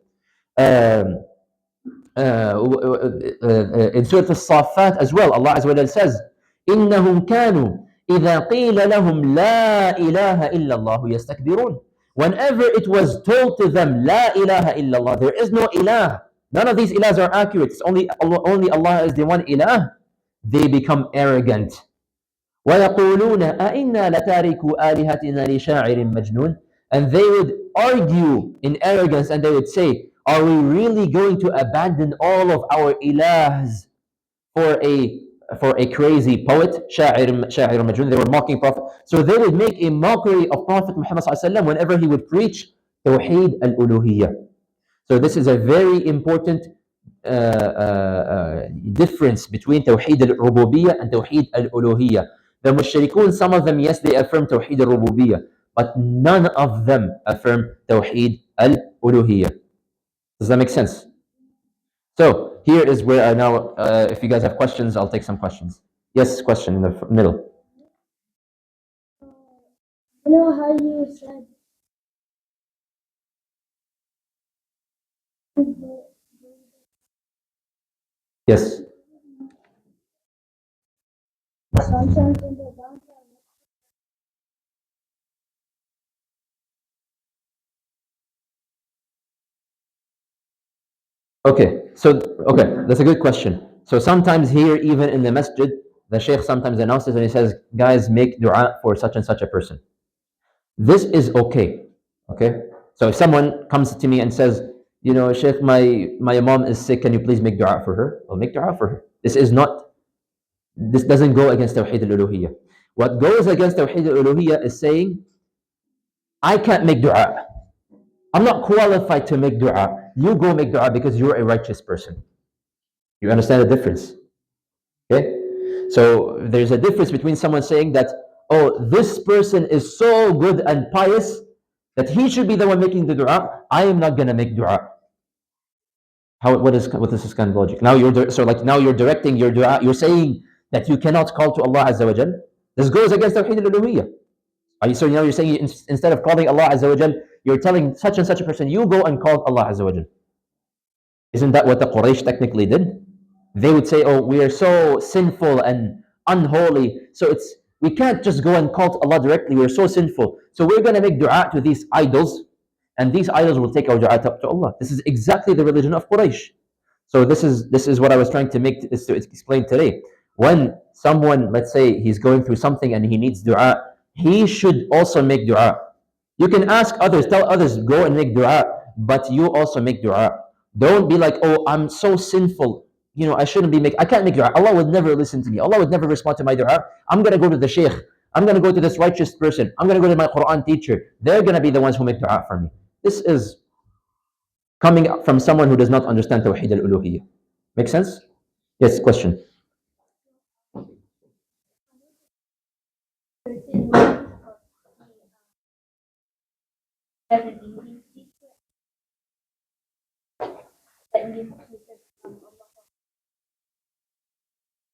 In Surah Al-Saffat as well, Allah Azza wa Jal says, إِنَّهُمْ كَانُوا إِذَا قِيلَ لَهُمْ لَا إِلَهَ إِلَّا اللَّهُ يَسْتَكْبِرُونَ. Whenever it was told to them, لَا إِلَهَ إِلَّا اللَّهُ, there is no ilah. None of these ilahs are accurate. It's only Allah is the one ilah. They become arrogant. وَيَقُولُونَ أَإِنَّا لَتَارِكُوا آلِهَتِنَا لِشَاعِرٍ مَجْنُونَ. And they would argue in arrogance and they would say, are we really going to abandon all of our ilahs for a crazy poet? شاعر مجنون. They were mocking Prophet. So they would make a mockery of Prophet Muhammad ﷺ whenever he would preach Tawheed al-Uluhiyah. So this is a very important difference between Tawheed al-Rububiyyah and Tawheed al-Uluhiyah. The Mushrikun, some of them, yes, they affirm Tawheed al-Rububiyyah, but none of them affirm Tawheed al-Uluhiyah. Does that make sense? So here is where I now, if you guys have questions, I'll take some questions. Yes, question in the middle. You know how you said Yes. sometimes in the downtown. Okay, that's a good question. So sometimes here, even in the masjid, the sheikh sometimes announces and he says, guys, make dua for such and such a person. This is okay. Okay? So if someone comes to me and says, you know, Sheikh, my mom is sick, can you please make dua for her? I'll make dua for her. This is not This doesn't go against Tawhid Al-Uluhiyah. What goes against Tawhid Al-Uluhiyah is saying, I can't make dua. I'm not qualified to make dua. You go make dua because you're a righteous person. You understand the difference? Okay? So there's a difference between someone saying that, oh, this person is so good and pious that he should be the one making the dua. I am not gonna make dua. What is this kind of logic? Now now you're directing your dua. You're saying that you cannot call to Allah Azza wa Jal. This goes against Tawhid al-Uluhiyah. So now you're saying instead of calling Allah Azza wa Jal, you're telling such and such a person, you go and call Allah Azza wa Jal. Isn't that what the Quraysh technically did? They would say, oh, we are so sinful and unholy, so we can't just go and call to Allah directly. We're so sinful, so we're going to make dua to these idols, and these idols will take our dua to Allah. This is exactly the religion of Quraysh. So this is what I was trying to explain today. When someone, let's say, he's going through something and he needs dua, he should also make dua. You can ask others, tell others, go and make dua, but you also make dua. Don't be like, oh, I'm so sinful. I shouldn't be I can't make dua. Allah would never listen to me. Allah would never respond to my dua. I'm going to go to the sheikh. I'm going to go to this righteous person. I'm going to go to my Quran teacher. They're going to be the ones who make dua for me. This is coming from someone who does not understand Tawhid al-Uluhiyah. Make sense? Yes, question.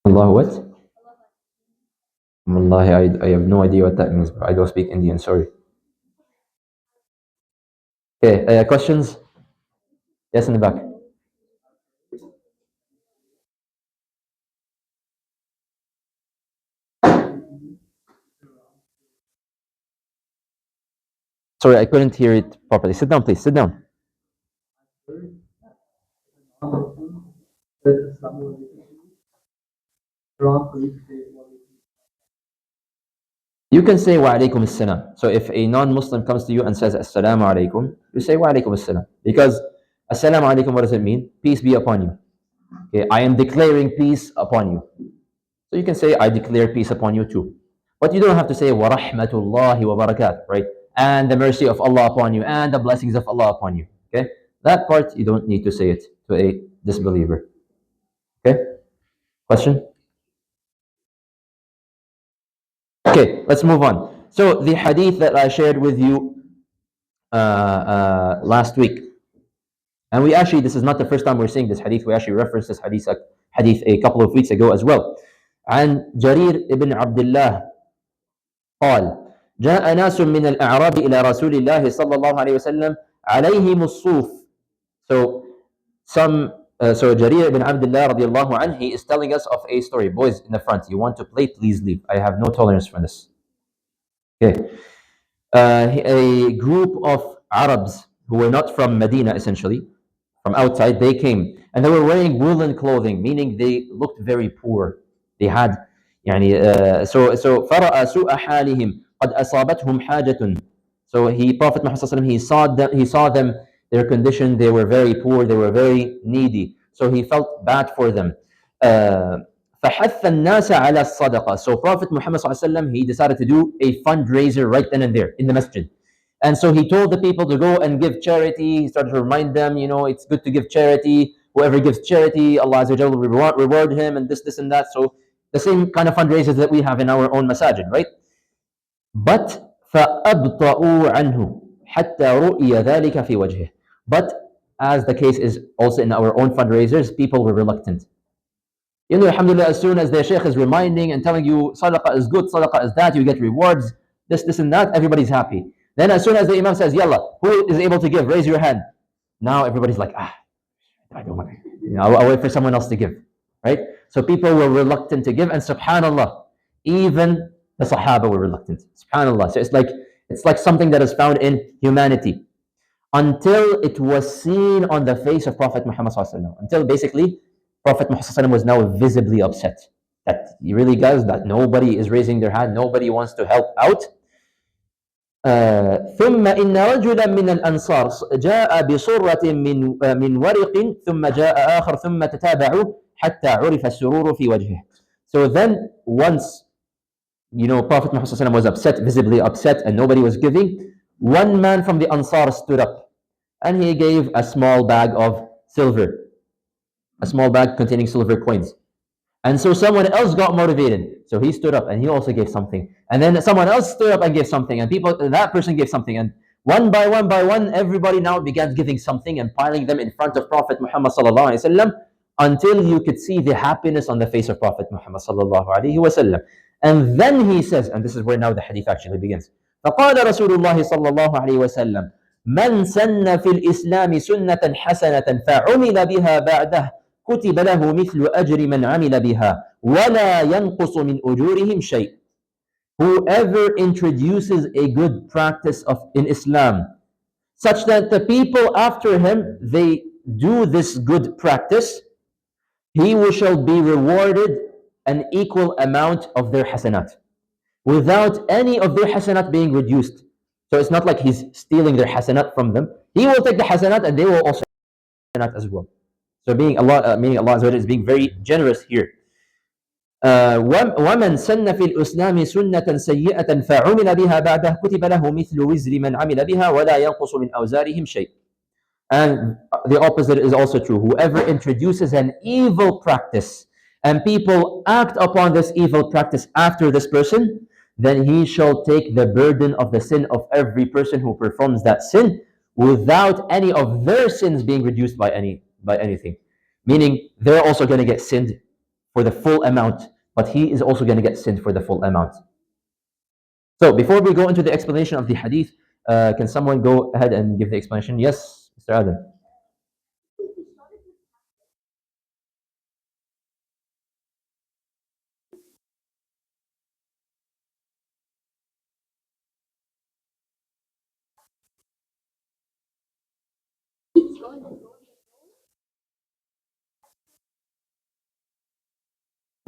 Allah what? Wallahi, I have no idea what that means, but I don't speak Indian, sorry. Okay, questions? Yes, in the back. Sorry, I couldn't hear it properly. Sit down, please. Sit down. You can say wa alaikum as-salam. So if a non-Muslim comes to you and says assalamu alaikum, you say wa alaikum as-salam. Because assalamu alaikum, what does it mean? Peace be upon you. Okay, I am declaring peace upon you. So you can say I declare peace upon you too. But you don't have to say wa rahmatullahi wa barakatuh, right? And the mercy of Allah upon you and the blessings of Allah upon you. Okay? That part you don't need to say it to a disbeliever. Okay? Question? Okay, let's move on. So the hadith that I shared with you last week, and this is not the first time we're seeing this hadith, we actually referenced this hadith a couple of weeks ago as well. عن جرير ابن عبد الله قال جاء ناس من الأعراب إلى رسول الله صلى الله عليه وسلم عليهم الصوف. So Jarir ibn Abdullah radiallahu anh, he is telling us of a story. Boys in the front, you want to play, please leave. I have no tolerance for this. Okay. A group of Arabs who were not from Medina, essentially, from outside, they came. And they were wearing woolen clothing, meaning they looked very poor. They had, فرأى سوء حالهم قد أصابتهم حاجة. So Prophet Muhammad he saw them, their condition, they were very poor, they were very needy. So he felt bad for them. فحث الناس على الصدقة. So Prophet Muhammad he decided to do a fundraiser right then and there in the masjid. And so he told the people to go and give charity. He started to remind them, it's good to give charity. Whoever gives charity, Allah Azza wa Jalla will reward him, and this and that. So the same kind of fundraisers that we have in our own masajid, right? But فأبطأوا عنه حتى رؤي ذلك في وجهه. But as the case is also in our own fundraisers, people were reluctant. Alhamdulillah, as soon as the sheikh is reminding and telling you sadaqah is good, sadaqah is that, you get rewards, this and that, everybody's happy. Then as soon as the imam says, yalla, who is able to give? Raise your hand. Now everybody's like, I don't want to. I'll wait for someone else to give. Right? So people were reluctant to give, and subhanallah, even the Sahaba were reluctant. Subhanallah. So it's like something that is found in humanity. Until it was seen on the face of Prophet Muhammad ﷺ. Until basically Prophet Muhammad ﷺ was now visibly upset. That he really does, that nobody is raising their hand, nobody wants to help out. ثم إن رجلا من الأنصار جاء بصرة من ورق ثم جاء آخر ثم تتابعوا حتى عرف السرور في وجهه. So then once, Prophet Muhammad ﷺ was upset, visibly upset, and nobody was giving, one man from the Ansar stood up and he gave a small bag of silver, a small bag containing silver coins. And so someone else got motivated. So he stood up and he also gave something. And then someone else stood up and gave something. And that person gave something. And one by one, everybody now began giving something and piling them in front of Prophet Muhammad sallallahu alaihi wasallam until you could see the happiness on the face of Prophet Muhammad sallallahu alaihi wasallam. And then he says, and this is where now the hadith actually begins. فقال رسول الله صلى الله عليه وسلم من سن في الإسلام سنة حسنة فعمل بها بعده كتب له مثل أجر من عمل بها ولا ينقص من أجورهم شيء. Whoever introduces a good practice in Islam, such that the people after him, they do this good practice, he shall be rewarded an equal amount of their hasanat, without any of their hasanat being reduced. So it's not like he's stealing their hasanat from them. He will take the hasanat and they will also hasanat as well. So meaning Allah Azza wa Jalla is being very generous here. ومن سن في الإسلام سنة سيئة فعمل بها بعده كتب له مثل وزر من عمل بها ولا ينقص من أوزارهم شيء. And the opposite is also true. Whoever introduces an evil practice and people act upon this evil practice after this person, then he shall take the burden of the sin of every person who performs that sin without any of their sins being reduced by anything. Meaning they're also going to get sinned for the full amount, but he is also going to get sinned for the full amount. So before we go into the explanation of the hadith, can someone go ahead and give the explanation? Yes, Mr. Adam.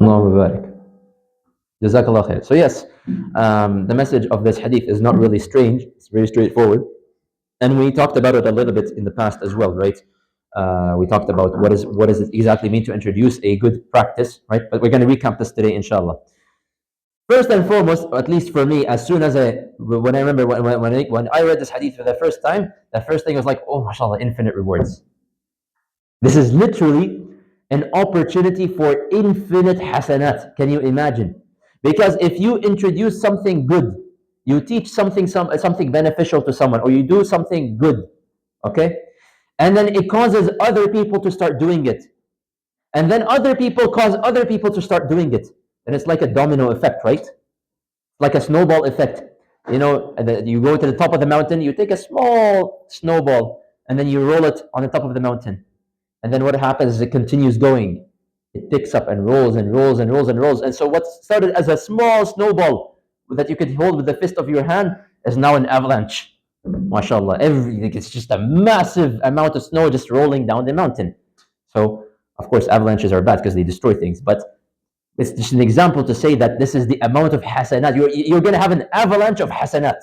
Allahu Barak. Jazakallah khair. So yes, the message of this hadith is not really strange. It's very straightforward. And we talked about it a little bit in the past as well, right? We talked about what does it exactly mean to introduce a good practice, right? But we're going to recap this today, inshallah. First and foremost, at least for me, as soon as when I remember when I read this hadith for the first time, the first thing was like, oh, mashallah, infinite rewards. This is literally an opportunity for infinite hasanat. Can you imagine? Because if you introduce something good, you teach something beneficial to someone, or you do something good, okay? And then it causes other people to start doing it. And then other people cause other people to start doing it. And it's like a domino effect, right? Like a snowball effect. You go to the top of the mountain, you take a small snowball, and then you roll it on the top of the mountain. And then what happens is it continues going. It picks up and rolls and rolls and rolls and rolls. And so what started as a small snowball that you could hold with the fist of your hand is now an avalanche. MashaAllah. It's just a massive amount of snow just rolling down the mountain. So, of course, avalanches are bad because they destroy things. But it's just an example to say that this is the amount of hasanat. You're going to have an avalanche of hasanat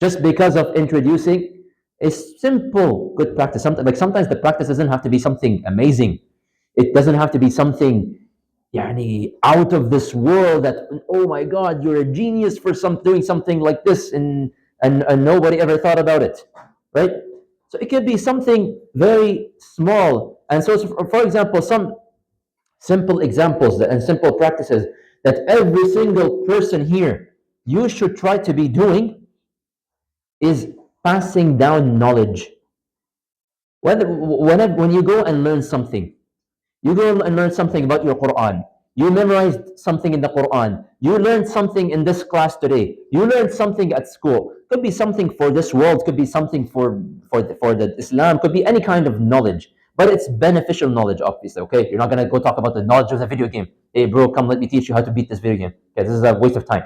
just because of introducing a simple good practice. Sometimes the practice doesn't have to be something amazing. It doesn't have to be something out of this world that, oh my God, you're a genius for doing something like this and nobody ever thought about it, right? So it could be something very small. And so for example, some simple examples and simple practices that every single person here, you should try to be doing is passing down knowledge. When you go and learn something, you go and learn something about your Quran. You memorized something in the Quran. You learned something in this class today. You learned something at school. Could be something for this world. Could be something for the Islam. Could be any kind of knowledge. But it's beneficial knowledge, obviously. Okay, you're not gonna go talk about the knowledge of the video game. Hey, bro, come let me teach you how to beat this video game. Okay, this is a waste of time.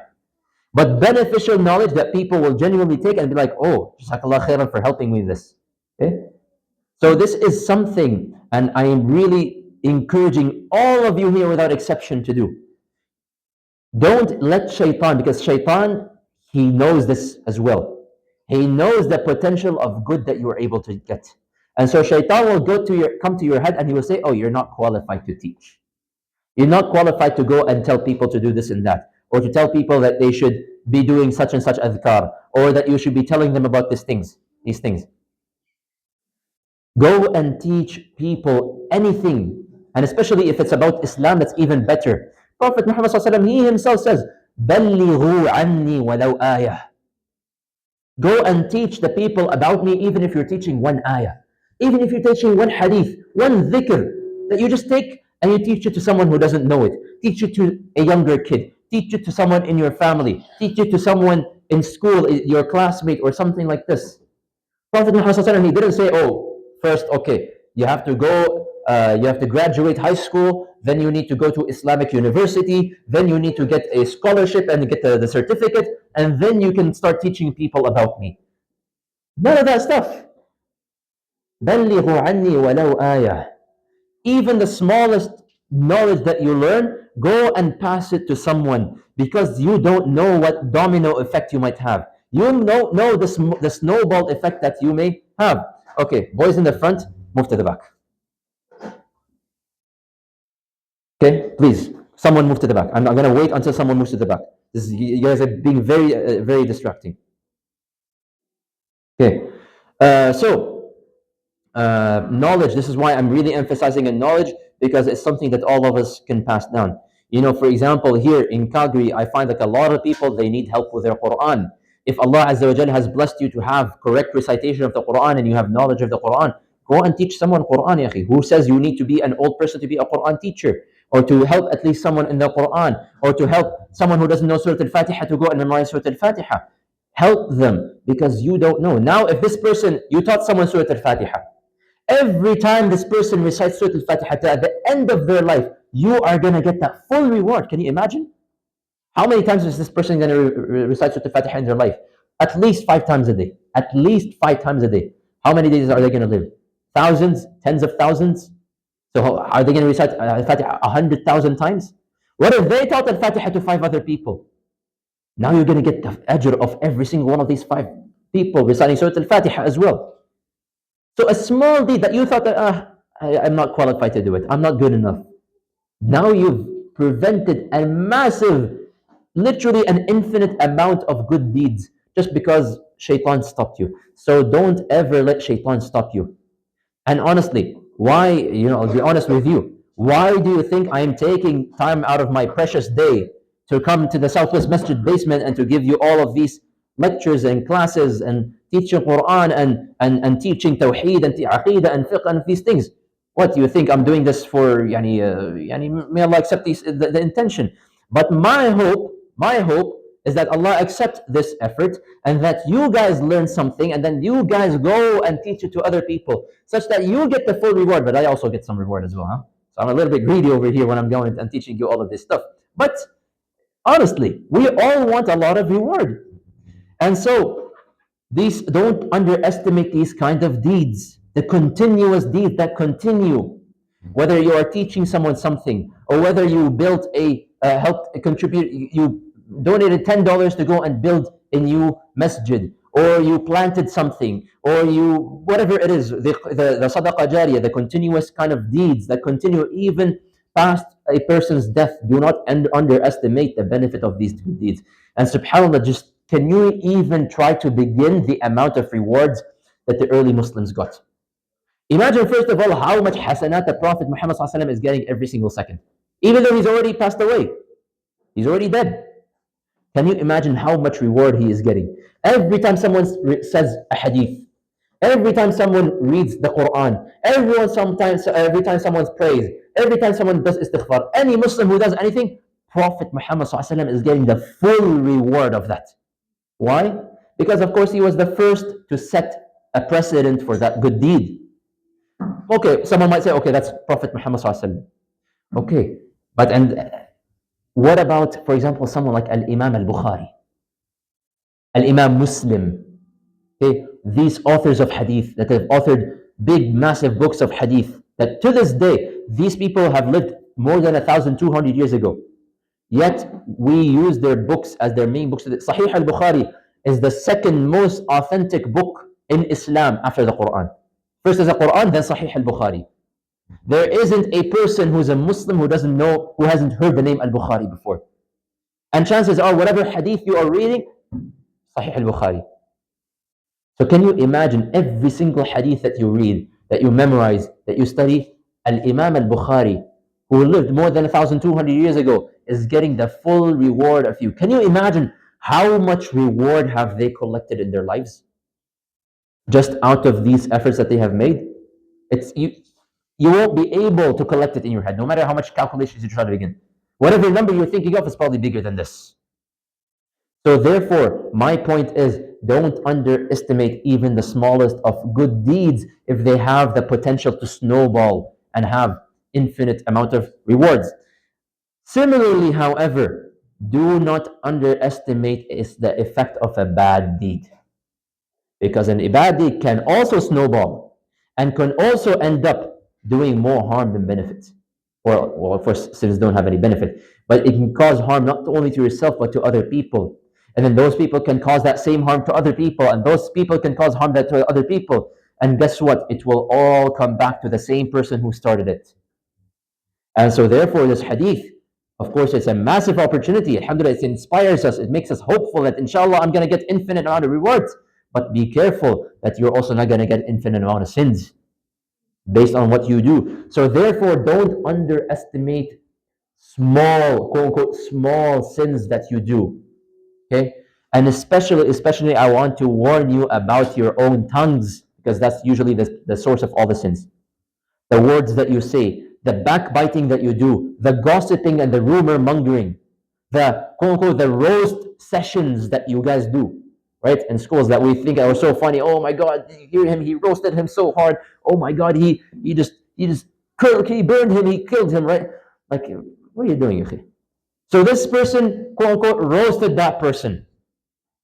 But beneficial knowledge that people will genuinely take and be like, oh, Jazakallah khairan for helping me with this. Okay, so this is something, and I am really encouraging all of you here without exception to do. Don't let shaitan, because shaitan, he knows this as well. He knows the potential of good that you are able to get. And so shaitan will come to your head and he will say, oh, you're not qualified to teach. You're not qualified to go and tell people to do this and that, or to tell people that they should be doing such and such adhkar, or that you should be telling them about these things. Go and teach people anything, and especially if it's about Islam, that's even better. Prophet Muhammad ﷺ, he himself says, بَلِّغُوا عَنِّي وَلَوْ آيَةً. Go and teach the people about me, even if you're teaching one ayah, even if you're teaching one hadith, one dhikr, that you just take and you teach it to someone who doesn't know it. Teach it to a younger kid. Teach it to someone in your family. Teach it to someone in school, your classmate, or something like this. Prophet Muhammad ﷺ, he didn't say, oh, first, okay, you have to go, you have to graduate high school, then you need to go to Islamic university, then you need to get a scholarship and get the certificate, and then you can start teaching people about me. None of that stuff. بَلِّغُوا عَنِّي وَلَوْ آيَةً. Even the smallest knowledge that you learn, go and pass it to someone, because you don't know what domino effect you might have. You don't know the snowball effect that you may have. Okay, boys in the front, move to the back. Okay, please, someone move to the back. I'm not going to wait until someone moves to the back. You guys are being very distracting. Okay, knowledge, this is why I'm really emphasizing on knowledge, because it's something that all of us can pass down. You know, for example, here in Calgary, I find like a lot of people, they need help with their Quran. If Allah Azza wa Jalla has blessed you to have correct recitation of the Quran and you have knowledge of the Quran, go and teach someone Quran, ya akhi. Who says you need to be an old person to be a Quran teacher? Or to help at least someone in the Quran, or to help someone who doesn't know Surah Al-Fatiha to go and memorize Surah Al-Fatiha. Help them, because you don't know. Now, if this person, you taught someone Surah Al-Fatiha, every time this person recites Surah Al-Fatiha at the end of their life, you are going to get that full reward. Can you imagine? How many times is this person going to recite Surah Al-Fatiha in their life? At least 5 times a day. At least 5 times a day. How many days are they going to live? Thousands? Tens of thousands? So are they going to recite Al-Fatiha 100,000 times? What if they taught Al-Fatiha to 5 other people? Now you're going to get the ajr of every single one of these 5 people reciting Surah Al-Fatiha as well. So a small deed that you thought that, I'm not qualified to do it, I'm not good enough. Now you've prevented a massive, literally an infinite amount of good deeds just because shaitan stopped you. So don't ever let shaitan stop you. And honestly, why, I'll be honest with you, why do you think I am taking time out of my precious day to come to the Southwest Masjid basement and to give you all of these lectures and classes and teaching Quran and teaching Tawhid and Aqeedah and Fiqh and these things? What do you think? I'm doing this for, may Allah accept the intention. But my hope is that Allah accept this effort and that you guys learn something and then you guys go and teach it to other people such that you get the full reward, but I also get some reward as well. Huh? So I'm a little bit greedy over here when I'm going and teaching you all of this stuff. But honestly, we all want a lot of reward. And so don't underestimate these kind of deeds, the continuous deeds that continue. Whether you are teaching someone something, or whether you built helped contribute, you donated $10 to go and build a new masjid, or you planted something, or you, whatever it is, the sadaqah jariyah, the continuous kind of deeds that continue even past a person's death. Do not underestimate the benefit of these good deeds. And subhanAllah, just can you even try to begin the amount of rewards that the early Muslims got? Imagine, first of all, how much hasanat the Prophet Muhammad ﷺ is getting every single second. Even though he's already passed away. He's already dead. Can you imagine how much reward he is getting? Every time someone says a hadith, every time someone reads the Quran, every time someone prays, every time someone does istighfar, any Muslim who does anything, Prophet Muhammad ﷺ is getting the full reward of that. Why? Because of course he was the first to set a precedent for that good deed. Okay, someone might say, okay, that's Prophet Muhammad ﷺ. Okay, but what about, for example, someone like Al-Imam Al-Bukhari, Al-Imam Muslim, okay, these authors of hadith that have authored big, massive books of hadith, that to this day, these people have lived more than 1,200 years ago. Yet, we use their books as their main books. Sahih Al-Bukhari is the second most authentic book in Islam after the Quran. First is the Quran, then Sahih Al-Bukhari. There isn't a person who's a Muslim who doesn't know, who hasn't heard the name Al-Bukhari before. And chances are, whatever hadith you are reading, Sahih Al-Bukhari. So can you imagine every single hadith that you read, that you memorize, that you study, Al-Imam Al-Bukhari, who lived more than 1,200 years ago, is getting the full reward of you. Can you imagine how much reward have they collected in their lives? Just out of these efforts that they have made? It's you won't be able to collect it in your head, no matter how much calculations you try to begin. Whatever number you're thinking of is probably bigger than this. So therefore, my point is, don't underestimate even the smallest of good deeds if they have the potential to snowball and have infinite amount of rewards. Similarly, however, do not underestimate is the effect of a bad deed. Because an bad deed can also snowball and can also end up doing more harm than benefit. Well, of course, sins don't have any benefit, but it can cause harm not only to yourself but to other people. And then those people can cause that same harm to other people, and those people can cause harm to other people. And guess what? It will all come back to the same person who started it. And so, therefore, this hadith, of course, it's a massive opportunity. Alhamdulillah, it inspires us. It makes us hopeful that, inshallah, I'm going to get infinite amount of rewards. But be careful that you're also not going to get infinite amount of sins based on what you do. So, therefore, don't underestimate small, quote unquote, small sins that you do. Okay? And especially, I want to warn you about your own tongues, because that's usually the source of all the sins. The words that you say, the backbiting that you do, the gossiping and the rumor mongering, the quote unquote, the roast sessions that you guys do, right? In schools that we think are so funny. Oh my God, did you hear him? He roasted him so hard. Oh my God, he just he burned him, he killed him, right? Like, what are you doing, Yukhi? So this person, quote unquote, roasted that person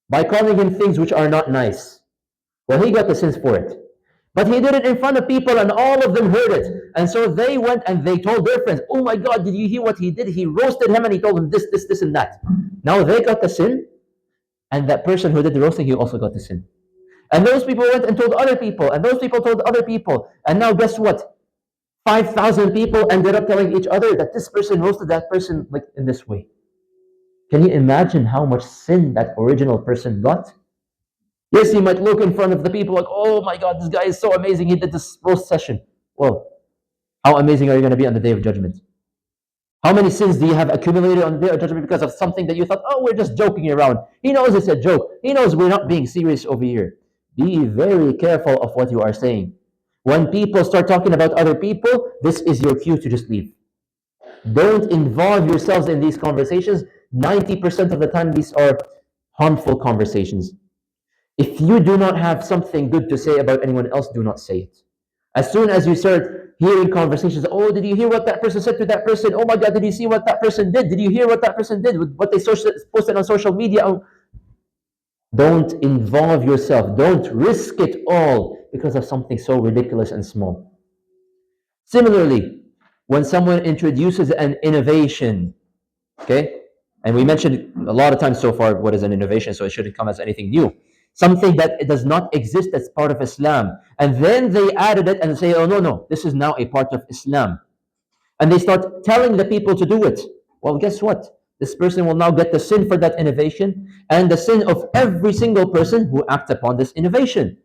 by calling him things which are not nice. Well, he got the sins for it. But he did it in front of people and all of them heard it. And so they went and they told their friends, oh my God, did you hear what he did? He roasted him and he told him this, and that. Now they got the sin, and that person who did the roasting, he also got the sin. And those people went and told other people, and those people told other people. And now guess what? 5,000 people ended up telling each other that this person roasted that person like in this way. Can you imagine how much sin that original person got? Yes, he might look in front of the people like, oh my God, this guy is so amazing. He did this roast session. Well, how amazing are you going to be on the day of judgment? How many sins do you have accumulated on the day of judgment because of something that you thought, oh, we're just joking around? He knows it's a joke. He knows we're not being serious over here. Be very careful of what you are saying. When people start talking about other people, this is your cue to just leave. Don't involve yourselves in these conversations. 90% of the time, these are harmful conversations. If you do not have something good to say about anyone else, do not say it. As soon as you start hearing conversations, oh, did you hear what that person said to that person? Oh my God, did you see what that person did? Did you hear what that person did? What they posted on social media? Don't involve yourself. Don't risk it all because of something so ridiculous and small. Similarly, when someone introduces an innovation, okay, and we mentioned a lot of times so far what is an innovation, so it shouldn't come as anything new. Something that does not exist as part of Islam. And then they added it and say, oh, no, this is now a part of Islam. And they start telling the people to do it. Well, guess what? This person will now get the sin for that innovation and the sin of every single person who acts upon this innovation.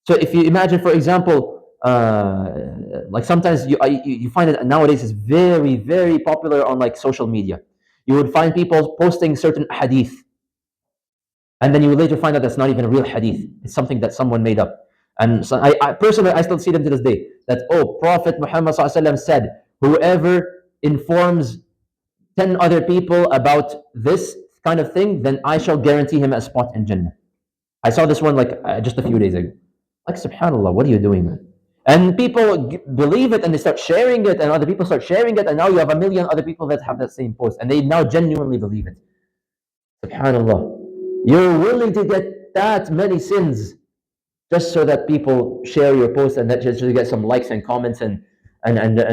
So if you imagine, for example, like sometimes you find that nowadays is very, very popular on like social media. You would find people posting certain hadith, and then you will later find out that's not even a real hadith. It's something that someone made up. And so I personally, I still see them to this day, that, oh, Prophet Muhammad ﷺ said, whoever informs 10 other people about this kind of thing, then I shall guarantee him a spot in Jannah. I saw this one like just a few days ago. Like, subhanAllah, what are you doing, man? And people believe it and they start sharing it, and other people start sharing it, and now you have a million other people that have that same post, and they now genuinely believe it. SubhanAllah. You're willing to get that many sins just so that people share your post and that just to get some likes and comments and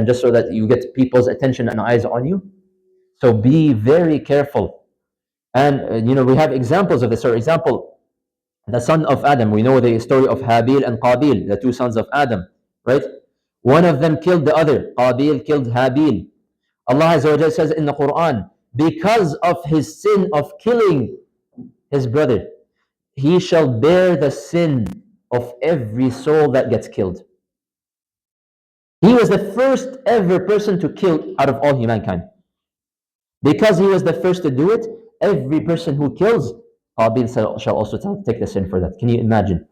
just so that you get people's attention and eyes on you. So be very careful. And we have examples of this. For example, the son of Adam. We know the story of Habil and Qabil, the two sons of Adam, right? One of them killed the other. Qabil killed Habil. Allah Azza wa Jalla says in the Quran, because of his sin of killing his brother, he shall bear the sin of every soul that gets killed. He was the first ever person to kill out of all humankind. Because he was the first to do it, every person who kills, Qabil shall also take the sin for that. Can you imagine?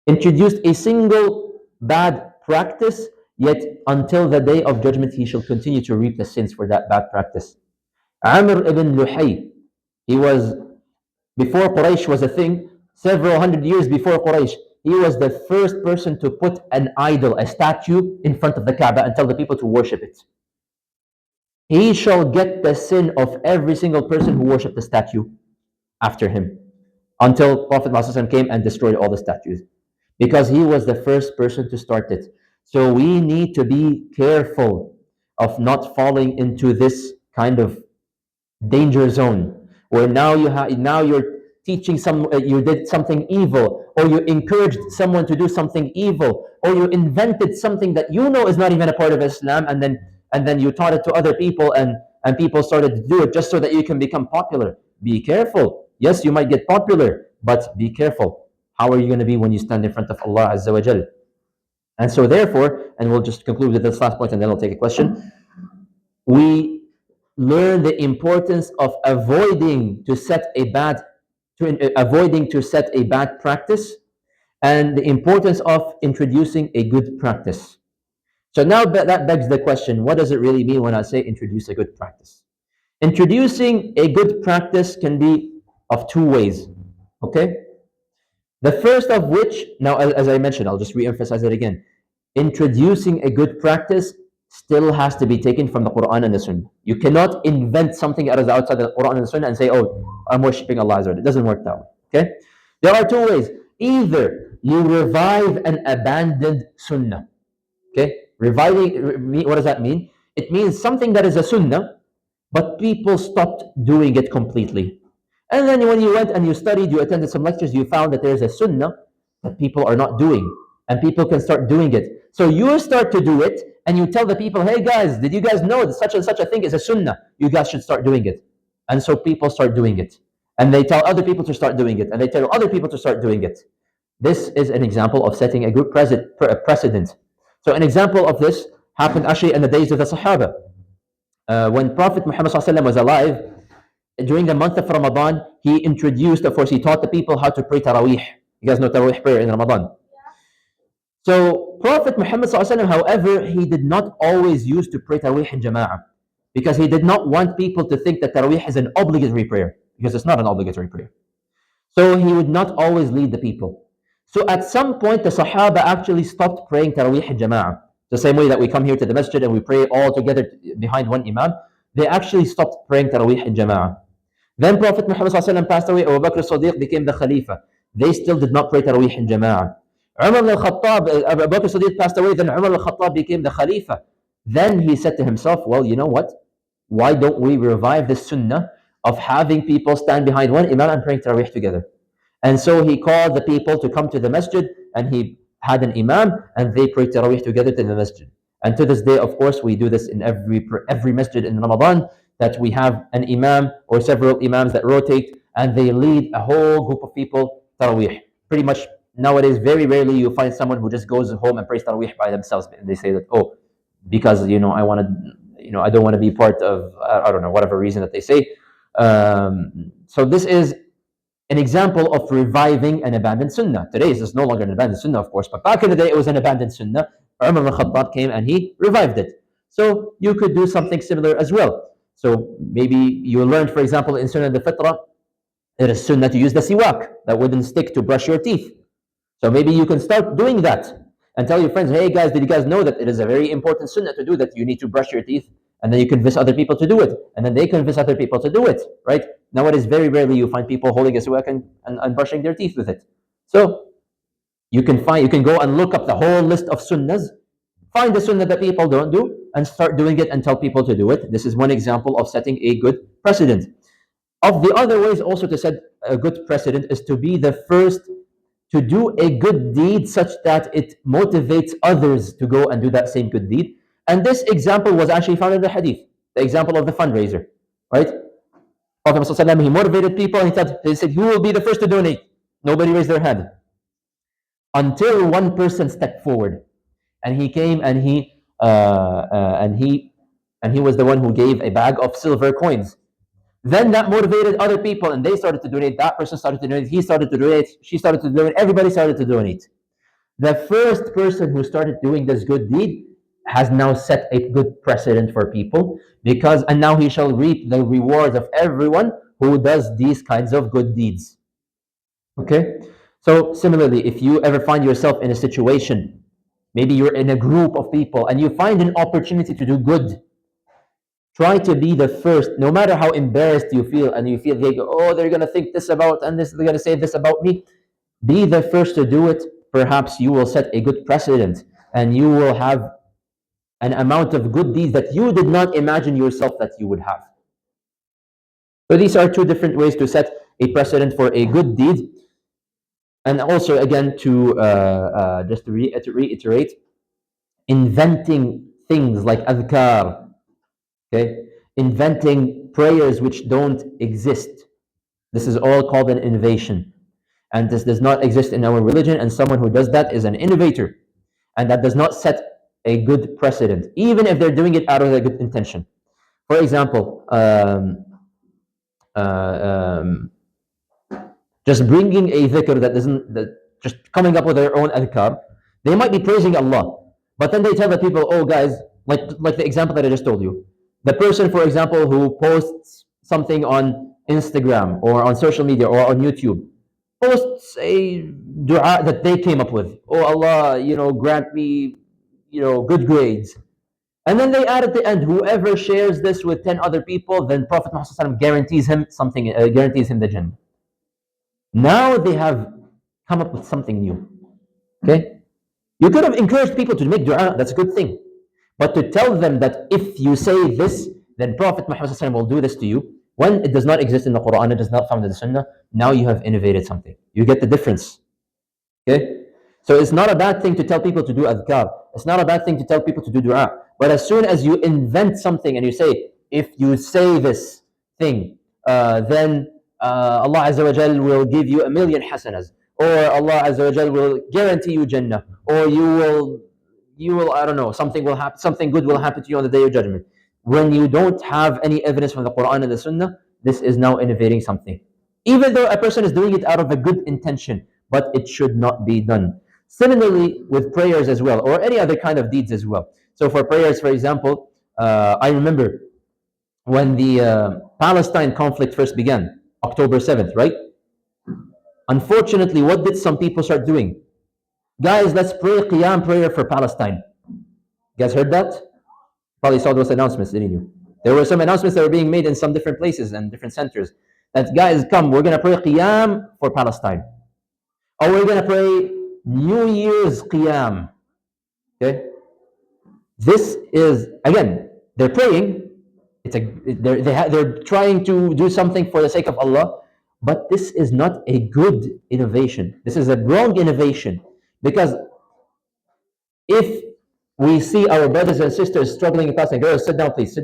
Introduced a single bad practice, yet until the day of judgment he shall continue to reap the sins for that bad practice. Amr ibn Luhay, he was, before Quraysh was a thing, several hundred years before Quraysh, he was the first person to put an idol, a statue, in front of the Kaaba and tell the people to worship it. He shall get the sin of every single person who worshipped the statue after him, until Prophet ﷺ came and destroyed all the statues, because he was the first person to start it. So we need to be careful of not falling into this kind of danger zone where now you're teaching you did something evil, or you encouraged someone to do something evil, or you invented something that you know is not even a part of Islam, and then you taught it to other people, and people started to do it just so that you can become popular. Be careful. Yes, you might get popular, but be careful. How are you going to be when you stand in front of Allah Azza wa Jal? And so therefore, and we'll just conclude with this last point and then I'll take a question. We learn the importance of avoiding to set a bad practice, and the importance of introducing a good practice. So now that begs the question, what does it really mean when I say introduce a good practice? Introducing a good practice can be of two ways. Okay? The first of which, now as I mentioned, I'll just re-emphasize it again. Introducing a good practice still has to be taken from the Quran and the Sunnah. You cannot invent something out of the outside the Quran and the Sunnah and say, oh, I'm worshipping Allah. It doesn't work that way. Okay? There are two ways. Either you revive an abandoned Sunnah. Okay? Reviving, what does that mean? It means something that is a Sunnah, but people stopped doing it completely. And then when you went and you studied, you attended some lectures, you found that there's a Sunnah that people are not doing, and people can start doing it. So you start to do it, and you tell the people, hey guys, did you guys know that such and such a thing is a Sunnah? You guys should start doing it. And so people start doing it. And they tell other people to start doing it, and they tell other people to start doing it. This is an example of setting a good precedent. So an example of this happened actually in the days of the Sahaba. When Prophet Muhammad ﷺ was alive, during the month of Ramadan, he introduced, of course, he taught the people how to pray Taraweeh. You guys know Taraweeh prayer in Ramadan. So Prophet Muhammad ﷺ, however, he did not always use to pray Taraweeh in Jama'ah, because he did not want people to think that Taraweeh is an obligatory prayer, because it's not an obligatory prayer. So he would not always lead the people. So at some point, the Sahaba actually stopped praying Taraweeh in Jama'ah. The same way that we come here to the Masjid and we pray all together behind one Imam, they actually stopped praying Taraweeh in Jama'ah. Then Prophet Muhammad ﷺ passed away, Abu Bakr as-Siddiq became the Khalifa. They still did not pray Taraweeh in Jama'ah. Umar al-Khattab, Abu Bakr as-Siddiq passed away, then Umar al-Khattab became the Khalifa. Then he said to himself, well, you know what? Why don't we revive the Sunnah of having people stand behind one Imam and praying Taraweeh together? And so he called the people to come to the Masjid, and he had an Imam, and they prayed Taraweeh together to the Masjid. And to this day, of course, we do this in every Masjid in Ramadan, that we have an Imam or several Imams that rotate, and they lead a whole group of people Taraweeh. Pretty much nowadays, very rarely you find someone who just goes home and prays Taraweeh by themselves. And they say that, oh, because, I want to, I don't want to be part of, I don't know, whatever reason that they say. So this is an example of reviving an abandoned Sunnah. Today it's no longer an abandoned Sunnah, of course, but back in the day it was an abandoned Sunnah. Umar al-Khattab came and he revived it. So you could do something similar as well. So maybe you learned, for example, in Sunnah al-Fitra, it is Sunnah to use the siwak, that wooden stick, to brush your teeth. So maybe you can start doing that and tell your friends, hey guys, did you guys know that it is a very important Sunnah to do that? You need to brush your teeth. And then you convince other people to do it. And then they convince other people to do it, right? Nowadays, very rarely you find people holding a siwak and brushing their teeth with it. So you can go and look up the whole list of sunnahs, find the sunnah that people don't do, and start doing it and tell people to do it. This is one example of setting a good precedent. Of the other ways also to set a good precedent is to be the first to do a good deed such that it motivates others to go and do that same good deed. And this example was actually found in the Hadith, the example of the fundraiser, right? Prophet ﷺ, he motivated people. He said, who will be the first to donate? Nobody raised their hand until one person stepped forward, and he came and he was the one who gave a bag of silver coins. Then that motivated other people, and they started to donate. That person started to donate. He started to donate. She started to donate. Everybody started to donate. The first person who started doing this good deed has now set a good precedent for people, because and now he shall reap the rewards of everyone who does these kinds of good deeds. Okay? So similarly, if you ever find yourself in a situation, maybe you're in a group of people and you find an opportunity to do good, try to be the first, no matter how embarrassed you feel, and you feel they go, oh, they're gonna think this about, and this, they're gonna say this about me. Be the first to do it. Perhaps you will set a good precedent, and you will have an amount of good deeds that you did not imagine yourself that you would have. So these are two different ways to set a precedent for a good deed. And also, again, to just to reiterate, inventing things like adhkar, okay, inventing prayers which don't exist. This is all called an innovation, and this does not exist in our religion. And someone who does that is an innovator, and that does not set a good precedent, even if they're doing it out of a good intention. For example, just bringing a dhikr that just coming up with their own adhkar. They might be praising Allah, but then they tell the people, oh guys, like the example that I just told you. The person, for example, who posts something on Instagram or on social media or on YouTube, posts a dua that they came up with. Oh Allah, grant me, good grades. And then they add at the end, whoever shares this with 10 other people, then Prophet Muhammad guarantees him something, guarantees him the Jannah. Now they have come up with something new. Okay? You could have encouraged people to make dua, that's a good thing. But to tell them that if you say this, then Prophet Muhammad will do this to you, when it does not exist in the Quran, it does not found in the Sunnah, now you have innovated something. You get the difference. Okay? So it's not a bad thing to tell people to do adhkar. It's not a bad thing to tell people to do dua. But as soon as you invent something and you say, if you say this thing, then Allah Azza wa Jal will give you 1,000,000 hasanas, or Allah Azza wa Jal will guarantee you Jannah, or you will, I don't know, something good will happen to you on the Day of Judgment. When you don't have any evidence from the Quran and the Sunnah, this is now innovating something. Even though a person is doing it out of a good intention, but it should not be done. Similarly, with prayers as well, or any other kind of deeds as well. So for prayers, for example, I remember when the Palestine conflict first began, October 7th, right? Unfortunately, what did some people start doing? Guys, let's pray Qiyam prayer for Palestine. You guys heard that? Probably saw those announcements, didn't you? There were some announcements that were being made in some different places and different centers. That guys, come, we're going to pray Qiyam for Palestine. Or we're going to pray New Year's Qiyam. Okay? This is, again, they're praying. They're trying to do something for the sake of Allah. But this is not a good innovation. This is a wrong innovation. Because if we see our brothers and sisters struggling in Palestine, girls, sit down please,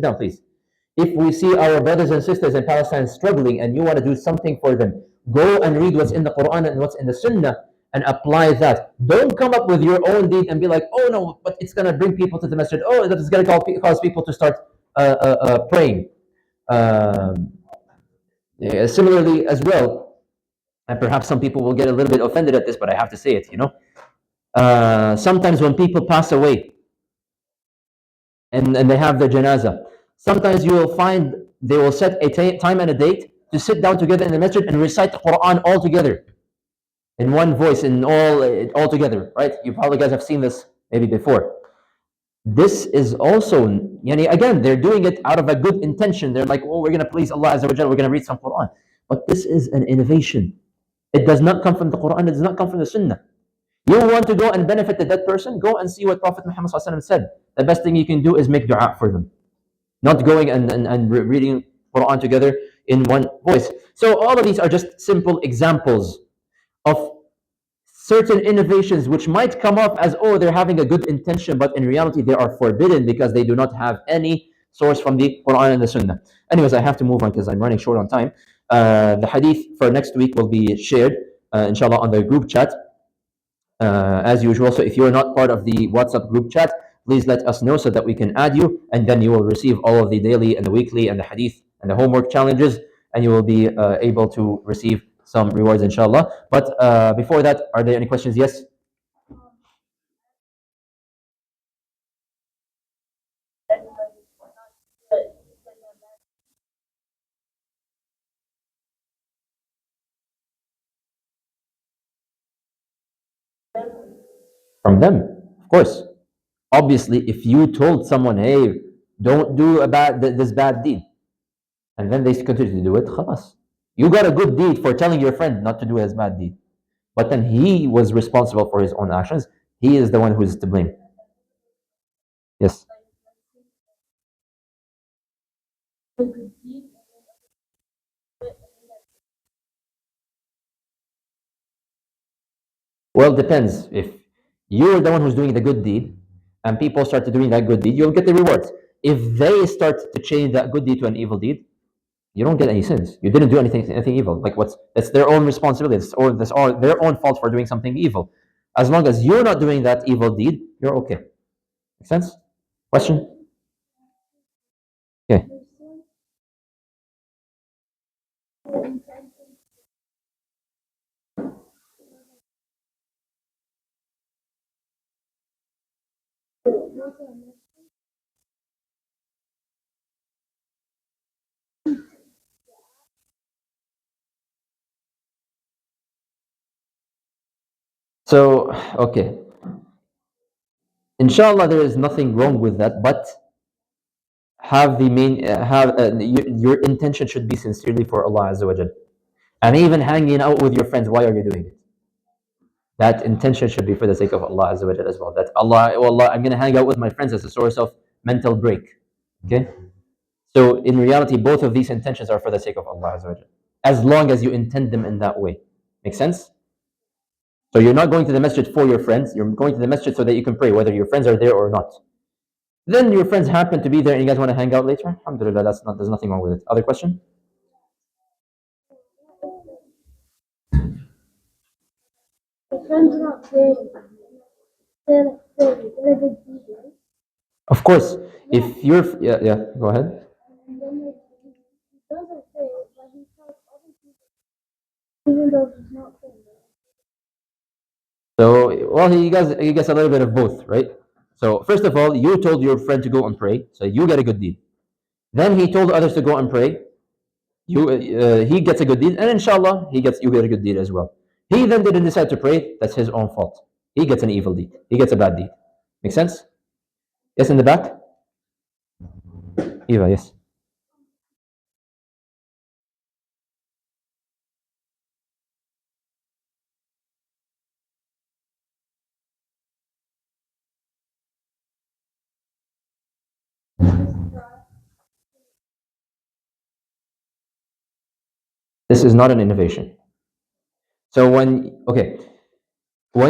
If we see our brothers and sisters in Palestine struggling and you want to do something for them, go and read what's in the Quran and what's in the Sunnah and apply that. Don't come up with your own deed and be like, oh no, but it's going to bring people to the masjid. Oh, that is going to cause people to start praying. Similarly as well, and perhaps some people will get a little bit offended at this, but I have to say it, sometimes when people pass away and they have their janazah, sometimes you will find they will set a time and a date to sit down together in the masjid and recite the Quran all together in one voice, all together, right? You probably guys have seen this maybe before. This is also, again, they're doing it out of a good intention. They're like, oh, we're going to please Allah Azza wa Jalla, we're going to read some Quran. But this is an innovation. It does not come from the Quran, it does not come from the Sunnah. You want to go and benefit the dead person? Go and see what Prophet Muhammad said. The best thing you can do is make dua for them. Not going and reading Quran together in one voice. So all of these are just simple examples of certain innovations which might come up as, oh, they're having a good intention, but in reality they are forbidden because they do not have any source from the Quran and the Sunnah. Anyways, I have to move on because I'm running short on time. The hadith for next week will be shared, inshallah, on the group chat, as usual. So if you're not part of the WhatsApp group chat, please let us know so that we can add you, and then you will receive all of the daily and the weekly and the hadith and the homework challenges, and you will be able to receive some rewards, inshallah. But before that, are there any questions? Yes? From them, of course. Obviously, if you told someone, hey, don't do this bad deed, and then they continue to do it, khalas. You got a good deed for telling your friend not to do his bad deed. But then he was responsible for his own actions. He is the one who is to blame. Yes. Well, depends. If you're the one who's doing the good deed and people start to doing that good deed, you'll get the rewards. If they start to change that good deed to an evil deed, you don't get any sins. You didn't do anything evil. Like what's that's their own responsibility. That's all their own fault for doing something evil. As long as you're not doing that evil deed, you're okay. Make sense? Question? Okay. So, okay. Inshallah, there is nothing wrong with that, but have the main have your intention should be sincerely for Allah Azza wa Jal. And even hanging out with your friends, why are you doing it? That intention should be for the sake of Allah Azza wa Jal as well. That Allah, oh Allah, I'm going to hang out with my friends as a source of mental break. Okay. So in reality, both of these intentions are for the sake of Allah Azza wa Jal, as long as you intend them in that way. Make sense? So you're not going to the masjid for your friends. You're going to the masjid so that you can pray, whether your friends are there or not. Then your friends happen to be there and you guys want to hang out later. Alhamdulillah, there's nothing wrong with it. Other question? The friends are not saying, they're a good deed, right? Of course. If you're yeah, go ahead. And then like, he doesn't say it, but he tells other people, even though he's not saying it. So, well, he gets a little bit of both, right? So, first of all, you told your friend to go and pray, so you get a good deed. Then he told others to go and pray. He gets a good deed, and inshallah, you get a good deed as well. He then didn't decide to pray. That's his own fault. He gets an evil deed. He gets a bad deed. Make sense? Yes, in the back. Eva, yes. This is not an innovation. So when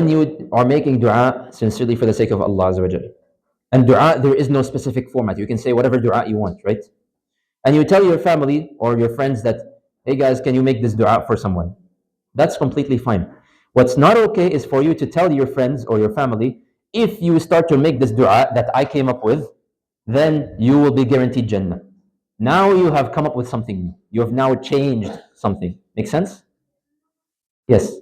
you are making dua sincerely for the sake of Allah Azza wa Jalla, and dua, there is no specific format. You can say whatever dua you want, right? And you tell your family or your friends that, hey guys, can you make this dua for someone? That's completely fine. What's not okay is for you to tell your friends or your family, if you start to make this dua that I came up with, then you will be guaranteed Jannah. Now you have come up with something new. You have now changed something. Make sense? Yes.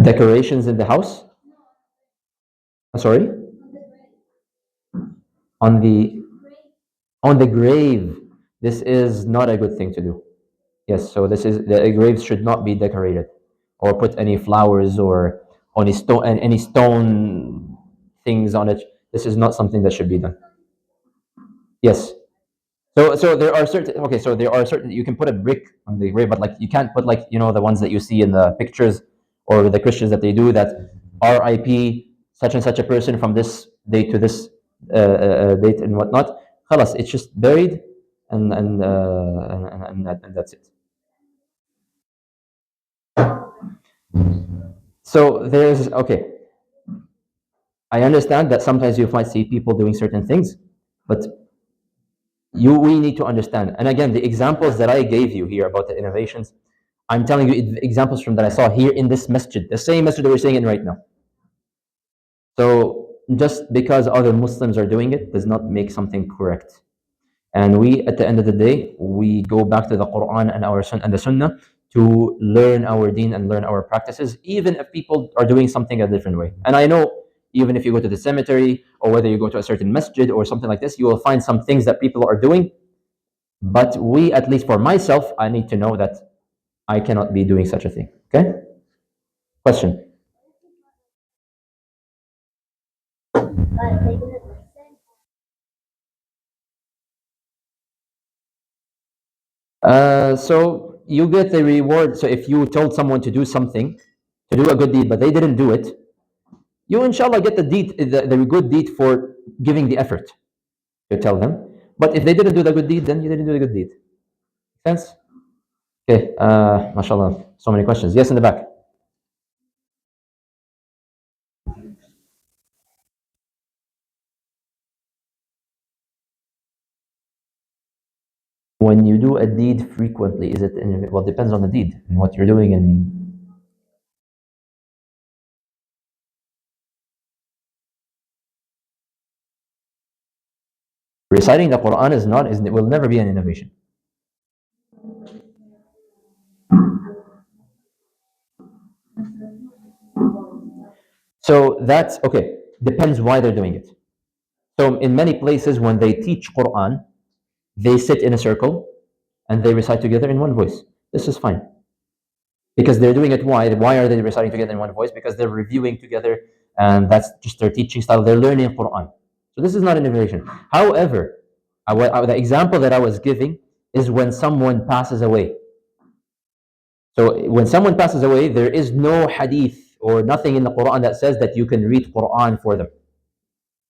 Decorations in the house? Sorry? On the grave. This is not a good thing to do. Yes, so this is the graves should not be decorated or put any flowers or any stone things on it. This is not something that should be done. Yes. So there are certain okay, so there are certain you can put a brick on the grave, but like you can't put like the ones that you see in the pictures or the Christians that they do that RIP such and such a person from this date to this date and whatnot. خلاص, it's just buried, and that's it. So there's okay. I understand that sometimes you might see people doing certain things, but we need to understand. And again, the examples that I gave you here about the innovations, I'm telling you examples from that I saw here in this masjid, the same masjid that we're staying in right now. So just because other Muslims are doing it does not make something correct. And we, at the end of the day, we go back to the Quran and the Sunnah to learn our deen and learn our practices, even if people are doing something a different way. And I know, even if you go to the cemetery or whether you go to a certain masjid or something like this, you will find some things that people are doing. But we, at least for myself, I need to know that I cannot be doing such a thing. Okay? Question. But they didn't listen. So you get the reward. So if you told someone to do something, to do a good deed, but they didn't do it, you inshallah get the good deed for giving the effort to tell them. But if they didn't do the good deed, then you didn't do the good deed. Sense? Okay. Mashallah. So many questions. Yes, in the back. When you do a deed frequently, is it well? Depends on the deed and what you're doing. And reciting the Quran is not. Is It will never be an innovation. So that's okay. Depends why they're doing it. So in many places, when they teach Quran, they sit in a circle and they recite together in one voice. This is fine because they're doing it. Why? Why are they reciting together in one voice? Because they're reviewing together, and that's just their teaching style. They're learning Quran. So this is not an innovation. However, the example that I was giving is when someone passes away. So when someone passes away, there is no hadith or nothing in the Quran that says that you can read Quran for them.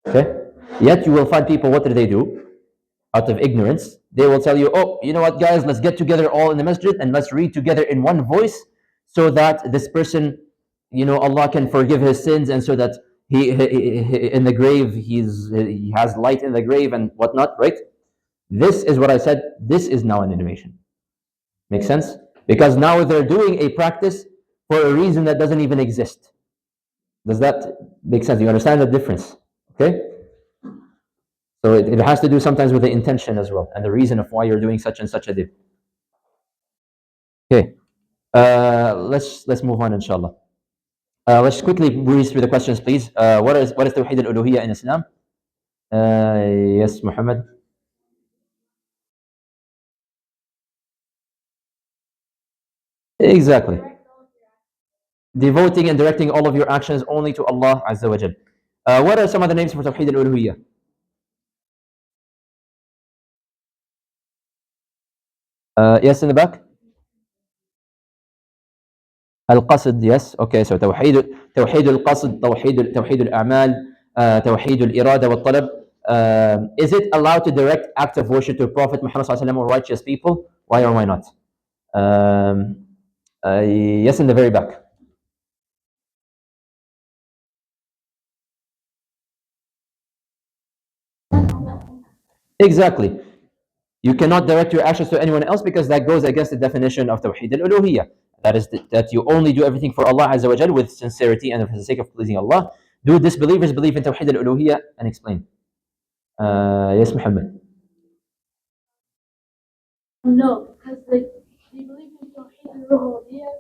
Okay? Yet you will find people, what do? Out of ignorance, they will tell you, oh, you know what, guys, let's get together all in the masjid and let's read together in one voice so that this person, Allah can forgive his sins, and so that in the grave, he has light in the grave and whatnot, right? This is what I said. This is now an innovation. Make sense? Because now they're doing a practice for a reason that doesn't even exist. Does that make sense? You understand the difference? Okay? So it has to do sometimes with the intention as well and the reason of why you're doing such and such a deed. Okay, let's move on, inshallah. Let's quickly breeze through the questions, please. What is Tawhid Al-Uluhiyah in Islam? Yes, Muhammad. Exactly. Devoting and directing all of your actions only to Allah Azza wa Jal. What are some of the names for Tawhid Al-Uluhiyah? Yes, in the back. Al-Qasd, yes. Okay, so توحيد القصد, توحيد الأعمال, توحيد الإرادة والطلب. Is it allowed to direct act of worship to Prophet Muhammad sallallahu alaihi wasallam or righteous people? Why or why not? Um, yes, in the very back. Exactly. You cannot direct your actions to anyone else because that goes against the definition of Tawhid al-Uluhiyah. That is that you only do everything for Allah Azza wa Jal with sincerity and for the sake of pleasing Allah. Do disbelievers believe in Tawhid al-Uluhiyah? And explain. Yes, Muhammad. No, because like they believe in Tawhid al-Rububiyyah,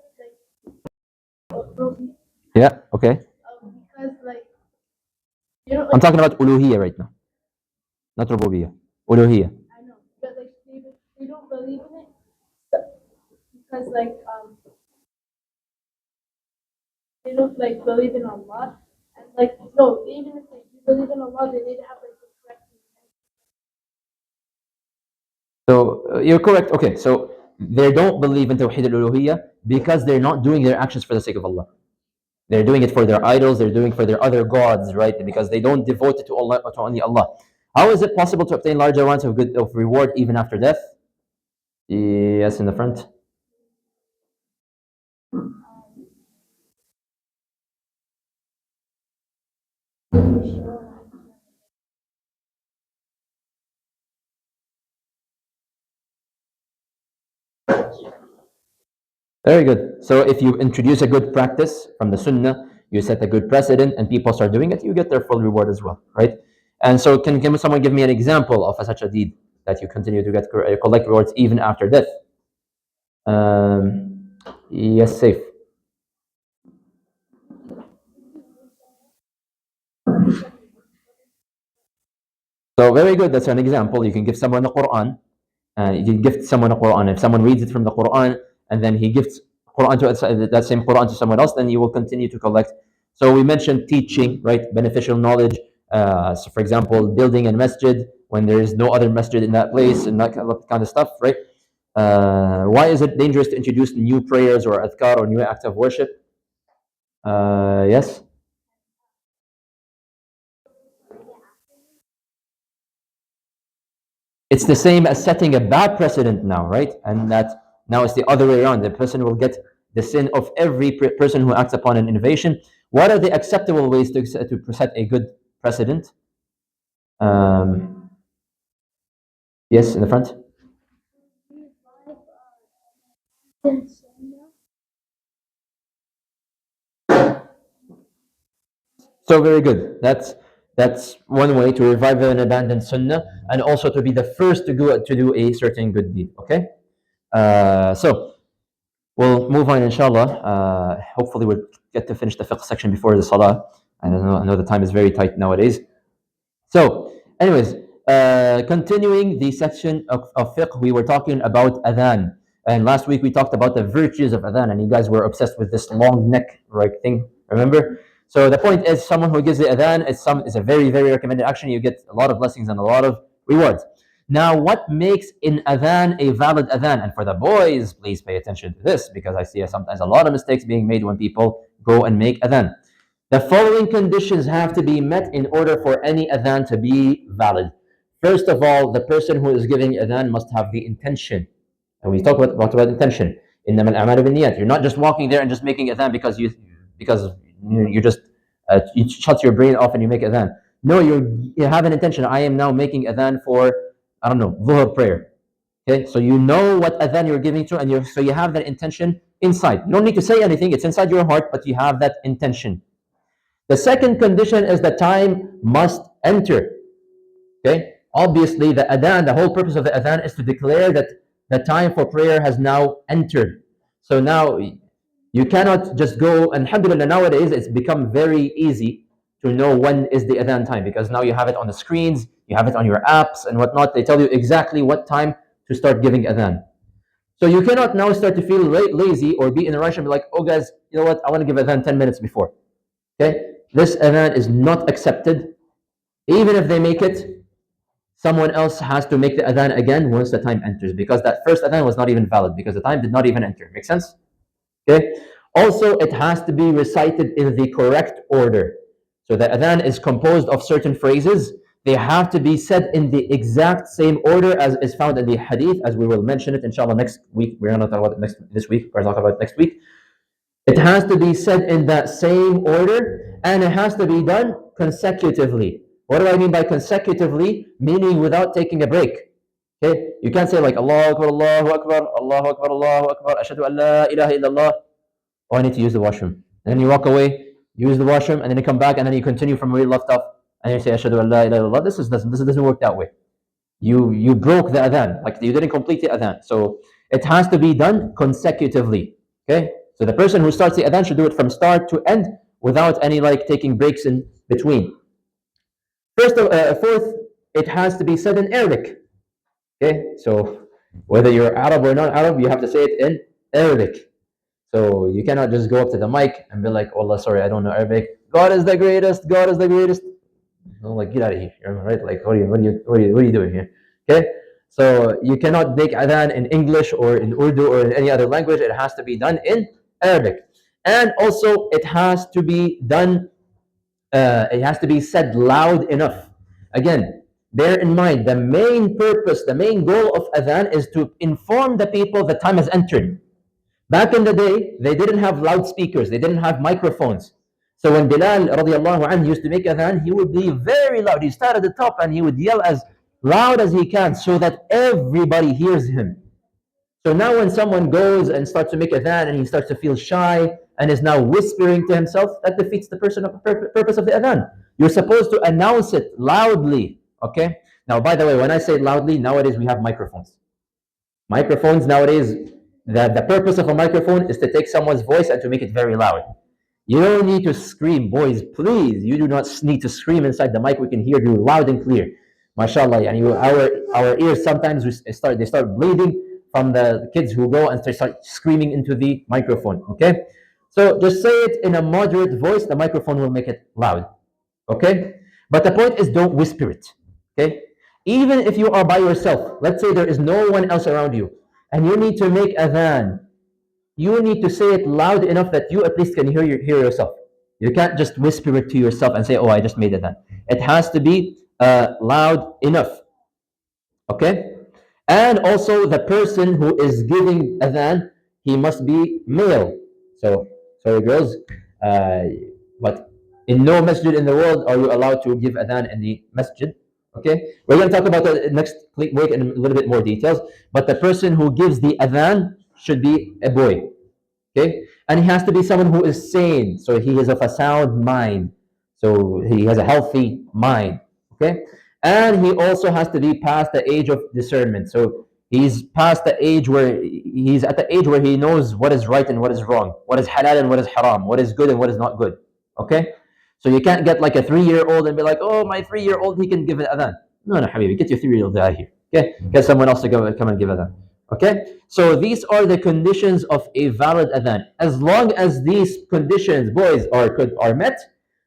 Yeah, okay. because like you know I'm like talking about Uluhiyah right now, not Rububiyyah. Uluhiyah. I know, but like they don't believe in it because like they don't like believe in Allah, and like no, even if they do believe in Allah, they need to have like the correct So you're correct. Okay, so they don't believe in Tawhid al-Uluhiyah because they're not doing their actions for the sake of Allah. They're doing it for their idols. They're doing it for their other gods, right? Because they don't devote it to Allah, to only Allah. How is it possible to obtain large amounts of good of reward even after death? Yes, in the front. Very good. So if you introduce a good practice from the Sunnah, you set a good precedent, and people start doing it, you get their full reward as well, right? And so, can someone give me an example of such a deed that you continue to get collect rewards even after death? Yes, safe. So very good. That's an example. You can give someone the Quran. You gift someone a Quran. If someone reads it from the Quran and then he gifts Quran to that same Quran to someone else, then you will continue to collect. So we mentioned teaching, right? Beneficial knowledge. So for example, building a masjid when there is no other masjid in that place and that kind of stuff, right? Why is it dangerous to introduce new prayers or adhkar or new acts of worship? Yes. It's the same as setting a bad precedent now, right? And that now it's the other way around. The person will get the sin of every person who acts upon an innovation. What are the acceptable ways to set a good precedent? Um, yes, in the front. So very good. That's one way to revive an abandoned sunnah, and also to be the first to do a certain good deed. Okay. So we'll move on, inshallah. Hopefully, we'll get to finish the fiqh section before the salah. I know the time is very tight nowadays. So, anyways, continuing the section of fiqh, we were talking about adhan. And last week we talked about the virtues of adhan, and you guys were obsessed with this long neck right thing, remember? So the point is, someone who gives the adhan is a very, very recommended action. You get a lot of blessings and a lot of rewards. Now, what makes an adhan a valid adhan? And for the boys, please pay attention to this, because I see sometimes a lot of mistakes being made when people go and make adhan. The following conditions have to be met in order for any adhan to be valid. First of all, the person who is giving adhan must have the intention. And we talked about intention. إنما الأعمال بالنيات. You're not just walking there and just making adhan because you just you shut your brain off and you make adhan. No, you have an intention. I am now making adhan for, I don't know, dhuhr prayer. Okay, so you know what adhan you're giving to, and so you have that intention inside. You don't need to say anything; it's inside your heart, but you have that intention. The second condition is the time must enter. Okay, obviously the adhan, the whole purpose of the adhan is to declare that the time for prayer has now entered. So now you cannot just go, and alhamdulillah, nowadays it's become very easy to know when is the adhan time, because now you have it on the screens, you have it on your apps and whatnot. They tell you exactly what time to start giving adhan. So you cannot now start to feel lazy or be in a rush and be like, oh guys, you know what, I want to give adhan 10 minutes before. Okay, this adhan is not accepted. Even if they make it, someone else has to make the adhan again once the time enters, because that first adhan was not even valid because the time did not even enter. Make sense? Okay. Also, it has to be recited in the correct order. So the adhan is composed of certain phrases. They have to be said in the exact same order as is found in the hadith, as we will mention it inshallah next week. We're not talking about it this week. We're talking about it next week. It has to be said in that same order, and it has to be done consecutively. What do I mean by consecutively? Meaning without taking a break. Okay, you can't say like Allahu Akbar, Allahu Akbar, Allahu Akbar, Allahu Akbar, Ashhadu an la ilaha illallah. Oh, I need to use the washroom. And then you walk away, use the washroom, and then you come back, and then you continue from where you left off, and you say Ashhadu an la ilaha illallah. This doesn't work that way. You broke the adhan, like you didn't complete the adhan. So it has to be done consecutively. Okay, so the person who starts the adhan should do it from start to end without any like taking breaks in between. Fourth, it has to be said in Arabic. Okay, so whether you're Arab or not Arab, you have to say it in Arabic. So you cannot just go up to the mic and be like, "Oh, Allah, sorry, I don't know Arabic. God is the greatest. God is the greatest." No, like get out of here, right? Like, what are you doing here? Okay, so you cannot make adhan in English or in Urdu or in any other language. It has to be done in Arabic. And also, it has to be done, it has to be said loud enough. Again, bear in mind, the main purpose, the main goal of adhan is to inform the people the time has entered. Back in the day, they didn't have loudspeakers, they didn't have microphones. So when Bilal radiallahu anhu used to make adhan, he would be very loud. He started at the top and he would yell as loud as he can so that everybody hears him. So now when someone goes and starts to make adhan and he starts to feel shy and is now whispering to himself, that defeats the purpose of the adhan. You're supposed to announce it loudly. Okay? Now, by the way, when I say loudly, nowadays we have microphones. Microphones nowadays, the purpose of a microphone is to take someone's voice and to make it very loud. You don't need to scream, boys, please. You do not need to scream inside the mic. We can hear you loud and clear. MashaAllah, our ears sometimes they start bleeding from the kids who go and start screaming into the microphone. Okay? So just say it in a moderate voice, the microphone will make it loud. Okay? But the point is, don't whisper it. Okay? Even if you are by yourself, let's say there is no one else around you, and you need to make adhan, you need to say it loud enough that you at least can hear yourself. You can't just whisper it to yourself and say, oh, I just made adhan. It has to be loud enough. Okay? And also, the person who is giving adhan, he must be male. So, sorry girls, but in no masjid in the world are you allowed to give adhan in the masjid. Okay, we're going to talk about that next week in a little bit more details. But the person who gives the adhan should be a boy. Okay, and he has to be someone who is sane, so he is of a sound mind, so he has a healthy mind. Okay, and he also has to be past the age of discernment. So he's past the age where he's at the age where he knows what is right and what is wrong, what is halal and what is haram, what is good and what is not good. Okay. So you can't get like a 3-year-old and be like, oh, my 3-year-old, he can give an adhan. No, no, habibi, get your 3-year-old out of here. Okay, get someone else to come and give adhan. Okay, so these are the conditions of a valid adhan. As long as these conditions, boys, are met,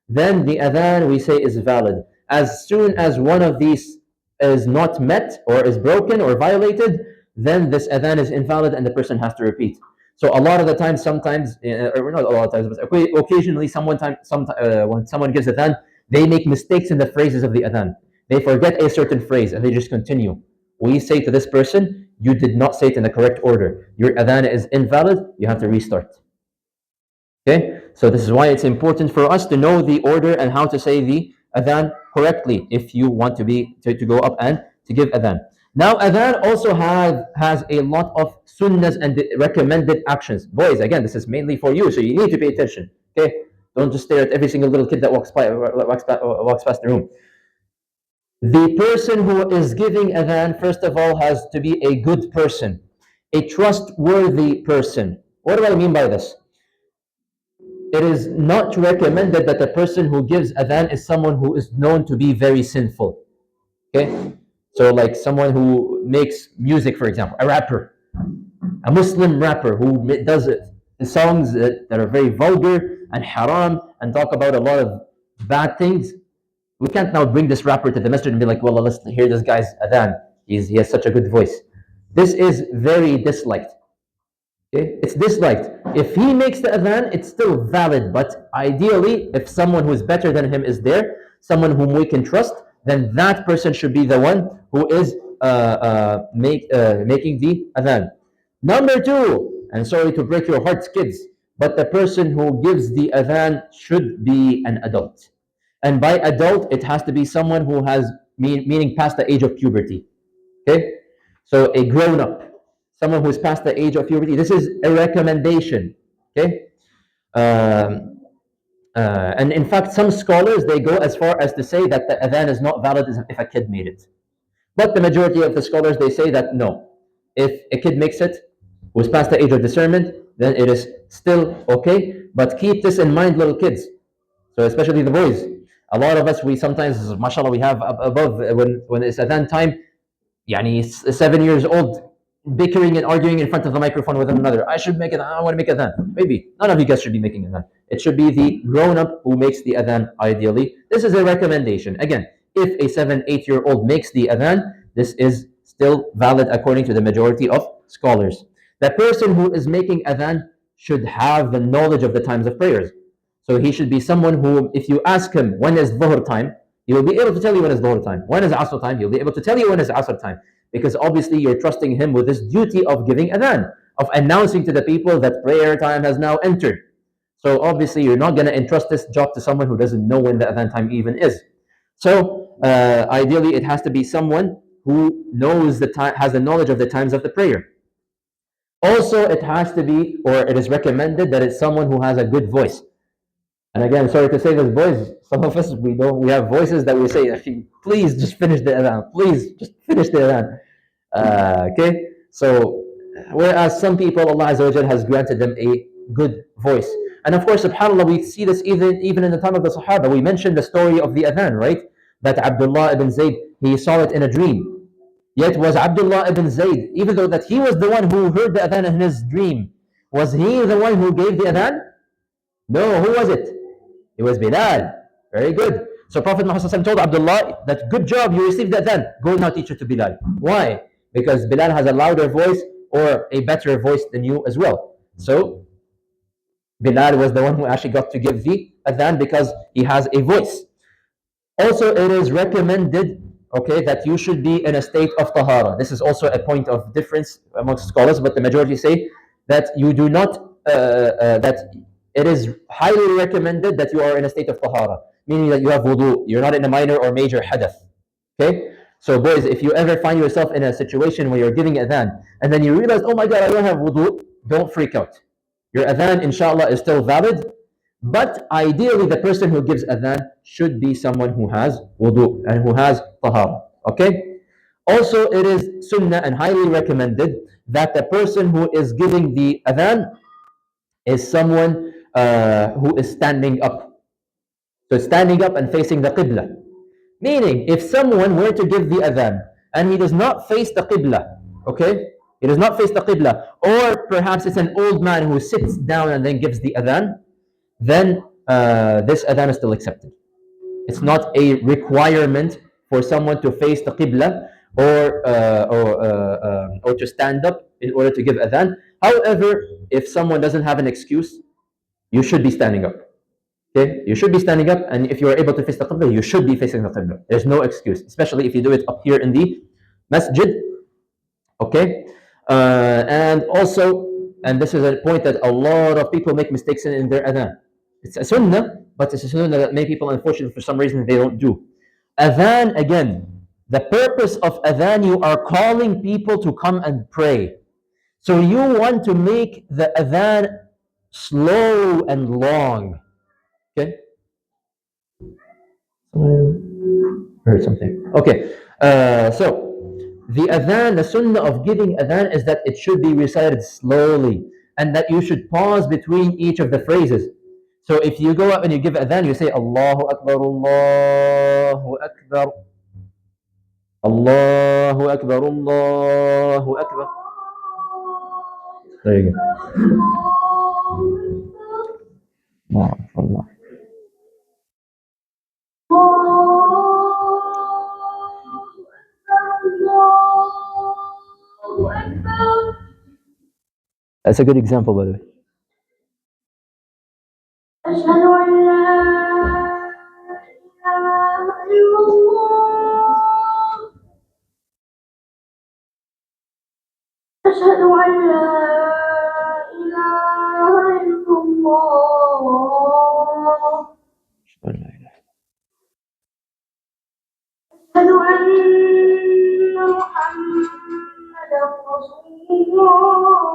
then the adhan we say is valid. As soon as one of these is not met or is broken or violated, then this adhan is invalid and the person has to repeat. So a lot of the time, sometimes, or not a lot of times, but occasionally, when someone gives adhan, they make mistakes in the phrases of the adhan. They forget a certain phrase and they just continue. We say to this person, you did not say it in the correct order. Your adhan is invalid. You have to restart. Okay? So this is why it's important for us to know the order and how to say the adhan correctly if you want to go up and to give adhan. Now, adhan also has a lot of sunnahs and recommended actions. Boys, again, this is mainly for you, so you need to pay attention. Okay? Don't just stare at every single little kid that walks past the room. The person who is giving adhan, first of all, has to be a good person, a trustworthy person. What do I mean by this? It is not recommended that the person who gives adhan is someone who is known to be very sinful. Okay? So like someone who makes music, for example, a rapper, a Muslim rapper who does songs that are very vulgar and haram and talk about a lot of bad things. We can't now bring this rapper to the masjid and be like, well, let's hear this guy's adhan. He has such a good voice. This is very disliked. Okay? It's disliked. If he makes the adhan, it's still valid. But ideally, if someone who is better than him is there, someone whom we can trust, then that person should be the one who is making the adhan. Number two, and sorry to break your hearts, kids, but the person who gives the adhan should be an adult. And by adult, it has to be someone who has, meaning past the age of puberty. Okay? So a grown-up, someone who's past the age of puberty. This is a recommendation. Okay? And in fact, some scholars, they go as far as to say that the adhan is not valid if a kid made it. But the majority of the scholars, they say that no. If a kid makes it, who's past the age of discernment, then it is still okay. But keep this in mind, little kids. So especially the boys. A lot of us, we sometimes, mashallah, we have above, when it's adhan time, yani 7 years old, bickering and arguing in front of the microphone with another. I should make it, I want to make adhan. Maybe. None of you guys should be making adhan. It should be the grown-up who makes the adhan, ideally. This is a recommendation. Again, if a 7, 8-year-old makes the adhan, this is still valid according to the majority of scholars. The person who is making adhan should have the knowledge of the times of prayers. So he should be someone who, if you ask him when is Dhuhr time, he will be able to tell you when is Dhuhr time. When is Asr time? He'll be able to tell you when is Asr time. Because obviously you're trusting him with this duty of giving adhan, of announcing to the people that prayer time has now entered. So obviously you're not going to entrust this job to someone who doesn't know when the adhan time even is. So ideally it has to be someone who knows the time, has the knowledge of the times of the prayer. Also, it has to be, or it is recommended that it's someone who has a good voice. And again, sorry to say this, boys, some of us, we have voices that we say, please just finish the adhan, please just finish the adhan. Okay, so whereas some people, Allah Azza wa has granted them a good voice. And of course, subhanAllah, we see this even in the time of the Sahaba. We mentioned the story of the adhan, right? That Abdullah ibn Zayd, he saw it in a dream. Yet was Abdullah ibn Zayd, even though that he was the one who heard the adhan in his dream, was he the one who gave the adhan? No, who was it? It was Bilal. Very good. So Prophet Muhammad told Abdullah that good job, you received the adhan. Go now teach it to Bilal. Why? Because Bilal has a louder voice or a better voice than you as well. So Bilal was the one who actually got to give the adhan because he has a voice. Also, it is recommended, okay, that you should be in a state of tahara. This is also a point of difference amongst scholars, but the majority say that you do not, that it is highly recommended that you are in a state of tahara, meaning that you have wudu, you're not in a minor or major hadath. Okay? So, boys, if you ever find yourself in a situation where you're giving adhan and then you realize, oh my god, I don't have wudu, don't freak out. Your adhan, inshallah, is still valid, but ideally, the person who gives adhan should be someone who has wudu and who has tahara. Okay? Also, it is sunnah and highly recommended that the person who is giving the adhan is someone who is standing up. So, standing up and facing the qibla. Meaning, if someone were to give the adhan and he does not face the qibla, okay? He does not face the qibla, or perhaps it's an old man who sits down and then gives the adhan, then this adhan is still accepted. It's not a requirement for someone to face the qibla or to stand up in order to give adhan. However, if someone doesn't have an excuse, you should be standing up. Okay, you should be standing up, and if you are able to face the qibla, you should be facing the qibla. There's no excuse, especially if you do it up here in the masjid. Okay, and also, and this is a point that a lot of people make mistakes in their adhan. It's a sunnah, but it's a sunnah that many people, unfortunately, for some reason, they don't do. Adhan, again, the purpose of adhan, you are calling people to come and pray. So you want to make the adhan slow and long. Okay? Heard something. Okay. So the adhan, the sunnah of giving adhan is that it should be recited slowly and that you should pause between each of the phrases. So if you go up and you give adhan, you say Allahu Akbar, Allahu Akbar, Allahu Akbar, Allahu Akbar. There you go. Allah. That's a good example, by the way. أشهد أن لا إله إلا الله أشهد أن لا إله إلا الله أشهد أن محمدا رسول الله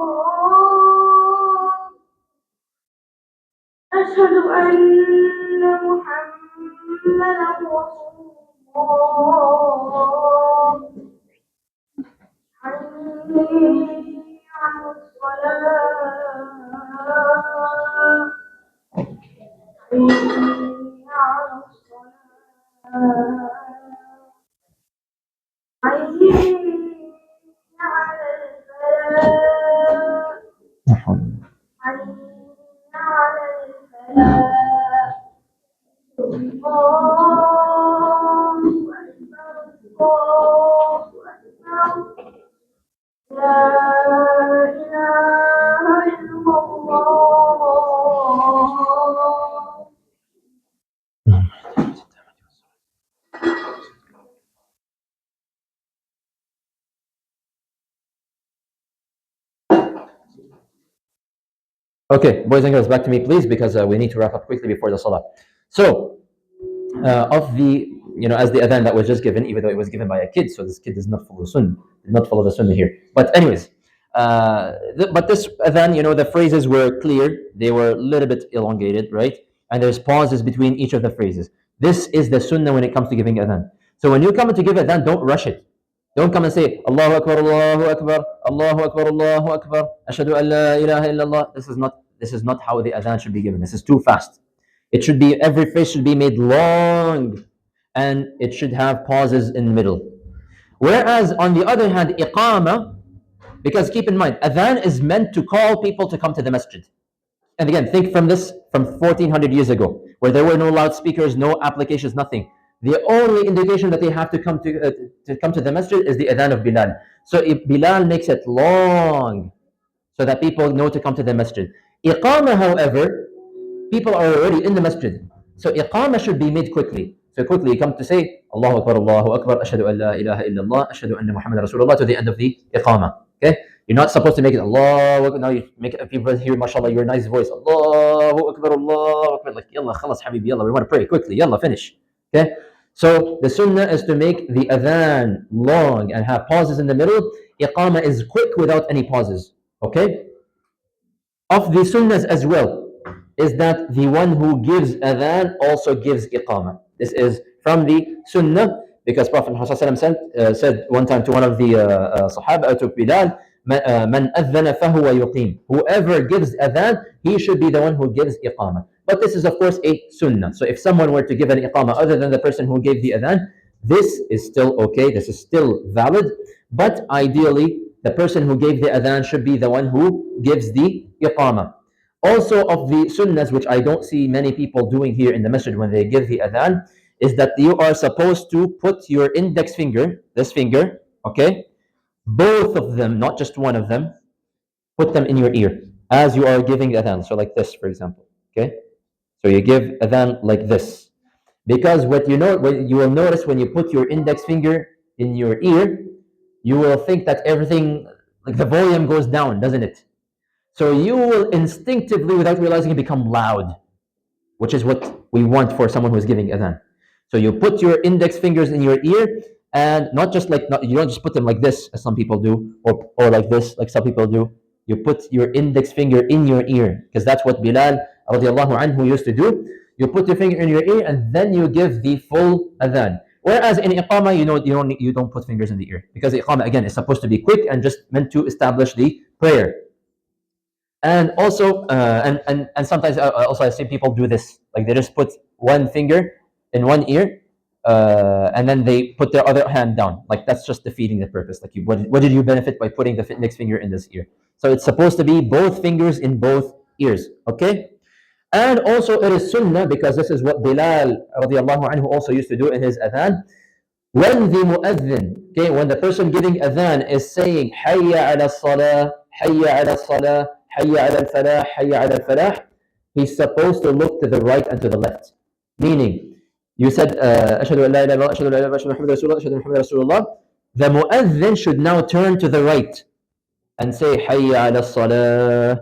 أشهد أن محمدا رسول الله حي على الصلاة حي على الصلاة حي على الفلاح حي على الفلاح الله أكبر الله أكبر لا إله إلا الله Okay, boys and girls, back to me, please, because we need to wrap up quickly before the salah. So, of the, as the adhan that was just given, even though it was given by a kid, so this kid does not follow the sunnah, did not follow the sunnah here. But anyways, but this adhan, the phrases were clear. They were a little bit elongated, right? And there's pauses between each of the phrases. This is the sunnah when it comes to giving adhan. So when you come to give adhan, don't rush it. Don't come and say Allahu Akbar, Allahu Akbar, Allahu Akbar, Allahu Akbar, Ashhadu an la ilaha illallah. This is not how the adhan should be given. This is too fast. It should be, every phrase should be made long, and it should have pauses in the middle. Whereas on the other hand, iqama, because keep in mind, adhan is meant to call people to come to the masjid. And again, think from this from 1400 years ago, where there were no loudspeakers, no applications, nothing. The only indication that they have to come to the masjid is the adhan of Bilal. So if Bilal makes it long, so that people know to come to the masjid. Iqama, however, people are already in the masjid. So iqama should be made quickly. So quickly you come to say Allahu Akbar, Ashhadu an la ilaha illallah, Ashhadu anna Muhammad Rasulullah to the end of the iqama. Okay? You're not supposed to make it Allahu Akbar. Now you make it, people hear, mashallah, your nice voice. Allahu Akbar, Allahu Akbar. Like, yalla, khalas, habibi, yalla, we want to pray quickly. Yalla, finish. Okay? So the sunnah is to make the adhan long and have pauses in the middle. Iqama is quick without any pauses. Okay? Of the sunnahs as well is that the one who gives adhan also gives iqama. This is from the sunnah, because Prophet Muhammad said one time to one of the Sahaba, to Bilal, Man adhana fahuwa yuqim. Whoever gives adhan, he should be the one who gives iqama. But this is of course a sunnah. So if someone were to give an iqama other than the person who gave the adhan, this is still okay, this is still valid. But ideally, the person who gave the adhan should be the one who gives the iqama. Also of the sunnahs, which I don't see many people doing here in the masjid when they give the adhan, is that you are supposed to put your index finger, this finger, okay, both of them, not just one of them, put them in your ear as you are giving the adhan. So like this, for example, okay? So you give adhan like this. Because what you will notice when you put your index finger in your ear, you will think that everything, like the volume goes down, doesn't it? So you will instinctively, without realizing it, become loud, which is what we want for someone who is giving adhan. So you put your index fingers in your ear, and not just like, you don't just put them like this, as some people do, or like this, like some people do. You put your index finger in your ear, because that's what Bilal radiallahu anhu used to do. You put your finger in your ear, and then you give the full adhan. Whereas in iqama, you don't put fingers in the ear, because iqama again is supposed to be quick and just meant to establish the prayer. And also, and sometimes also I've seen people do this, like they just put one finger in one ear, and then they put their other hand down. Like that's just defeating the purpose. Like, what did you benefit by putting the next finger in this ear? So it's supposed to be both fingers in both ears. Okay. And also it is sunnah, because this is what Bilal radiallahu anhu also used to do in his adhan. When the mu'adhin, okay, when the person giving adhan is saying hayya ala salah, hayya ala salah, hayya ala al-falah, hayya ala al-falah, he's supposed to look to the right and to the left. Meaning, you said ashhadu an la ilaha illallah, ashhadu an la ilaha illallah, ashhadu anna Rasulullah, ashhadu anna Muhammadan Rasulullah. The mu'adhin should now turn to the right and say hayya ala salah,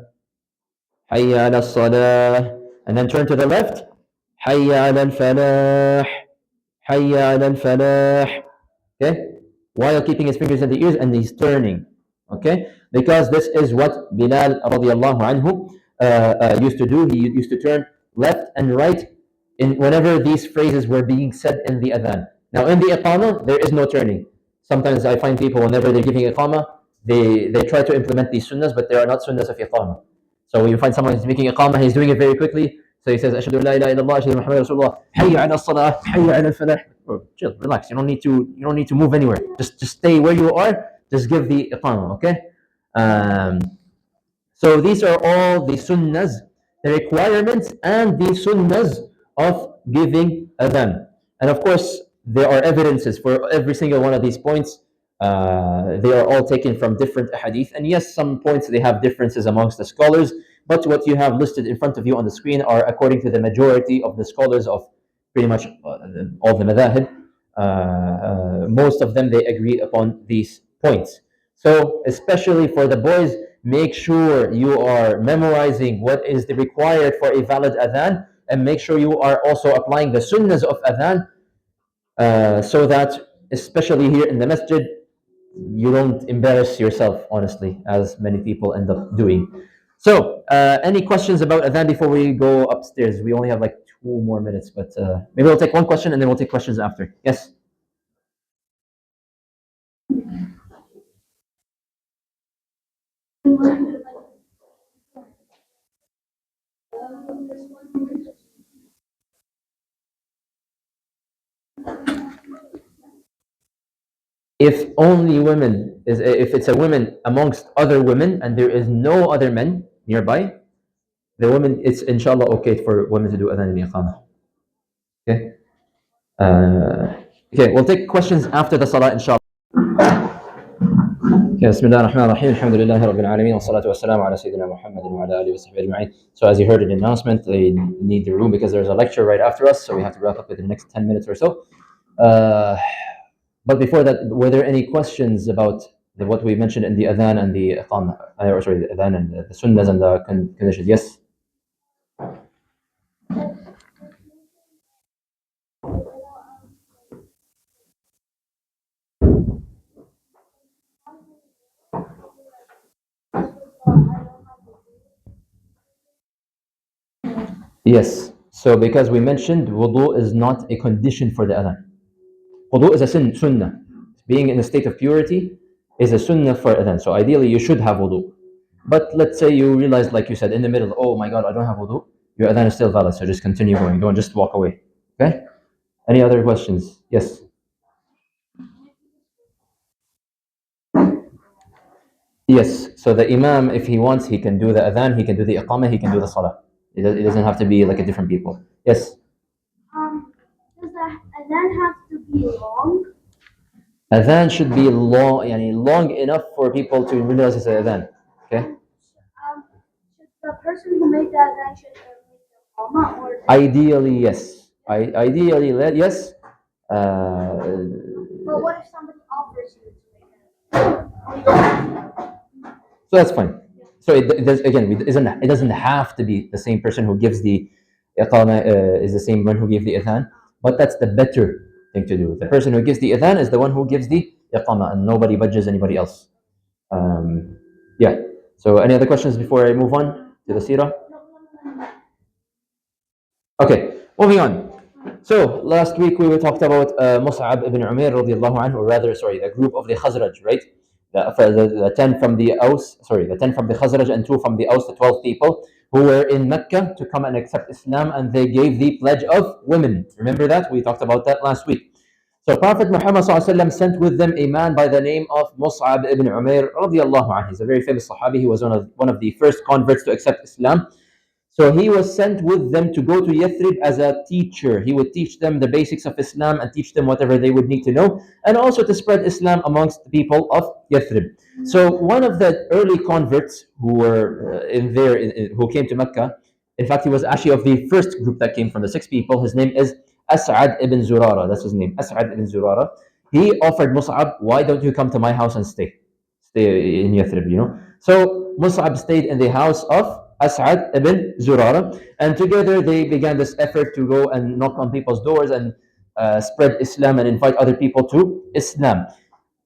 hayya ala salah, and then turn to the left, hayya ala al-falah, hayya ala al-falah. Okay, while keeping his fingers in the ears, and he's turning. Okay, because this is what Bilal radiallahu anhu used to do. He used to turn left and right in whenever these phrases were being said in the adhan. Now in the iqama, there is no turning. Sometimes I find people, whenever they're giving iqama, they try to implement these sunnahs, but they are not sunnahs of iqama. So when you find someone who's making iqama, he's doing it very quickly. So he says, Ashhadu an la ilaha illallah, Ashhadu anna Muhammadan Rasulullah, hayya ala salah, hayya ala al-falah. Chill, relax. You don't need to move anywhere. Just stay where you are. Just give the iqama, okay? So these are all the sunnahs, the requirements, and the sunnahs of giving adhan. And of course, there are evidences for every single one of these points. They are all taken from different hadith. And yes, some points they have differences amongst the scholars, but what you have listed in front of you on the screen are according to the majority of the scholars of pretty much all the madahib. Most of them, they agree upon these points. So especially for the boys, make sure you are memorizing what is the required for a valid adhan, and make sure you are also applying the sunnahs of adhan, so that, especially here in the masjid, you don't embarrass yourself, honestly, as many people end up doing. So, any questions about adhan before we go upstairs? We only have like 2 more minutes, but maybe we'll take one question and then we'll take questions after. Yes? If only women, if it's a woman amongst other women and there is no other men nearby, the women, it's inshallah okay for women to do adhan and iqamah. Okay? Uh, okay, we'll take questions after the salah, inshallah. Okay, Bismillah ar-Rahman ar-Rahim, alhamdulillahi rabbil alameen, wa salatu wa salam ala Sayyidina Muhammad wa ala alihi wa sahbihi ajma'in. So as you heard in the announcement, they need the room because there's a lecture right after us, so we have to wrap up within the next 10 minutes or so. But before that, were there any questions about what we mentioned in the adhan and the iqamah, or sorry, the adhan and the sunnahs and the conditions? Yes? Yes. So because we mentioned wudu is not a condition for the adhan. Wudu is a sunnah. Being in a state of purity is a sunnah for adhan. So ideally you should have wudu. But let's say you realize, like you said, in the middle, oh my God, I don't have wudu. Your adhan is still valid, so just continue going. Don't just walk away. Okay? Any other questions? Yes. Yes. So the imam, if he wants, he can do the adhan, he can do the iqamah, he can do the salah. It doesn't have to be like a different people. Yes. Does the adhan have to be long? Adhan should be long, yani long enough for people to realize it's an adhan. Okay. Should the person who made the adhan should make the Qama or Ideally, yes. Ideally, yes. but what if somebody offers you to make it? So that's fine. So it does, again, it doesn't have to be the same person who gives the iqama, is the same one who gives the adhan, but that's the better thing to do. The person who gives the adhan is the one who gives the iqama, and nobody budges anybody else. Yeah. So any other questions before I move on to the seerah? Okay, moving on. So last week we talked about Mus'ab ibn Umair radiallahu anhu, or rather, sorry, a group of the Khazraj, right? The 10 from the Aus, sorry, the 10 from the Khazraj and 2 from the Aus, the 12 people who were in Mecca to come and accept Islam, and they gave the pledge of women. Remember that? We talked about that last week. So Prophet Muhammad ﷺ sent with them a man by the name of Mus'ab ibn Umair radiallahu anhu. He's a very famous Sahabi. He was one of the first converts to accept Islam. So he was sent with them to go to Yathrib as a teacher. He would teach them the basics of Islam and teach them whatever they would need to know, and also to spread Islam amongst the people of Yathrib. So one of the early converts who were who came to Mecca, in fact, he was actually of the first group that came from the 6 people. His name is As'ad ibn Zurara. That's his name, As'ad ibn Zurara. He offered Mus'ab, why don't you come to my house and stay in Yathrib, you know? So Mus'ab stayed in the house of As'ad ibn Zurara, and together they began this effort to go and knock on people's doors and spread Islam and invite other people to Islam.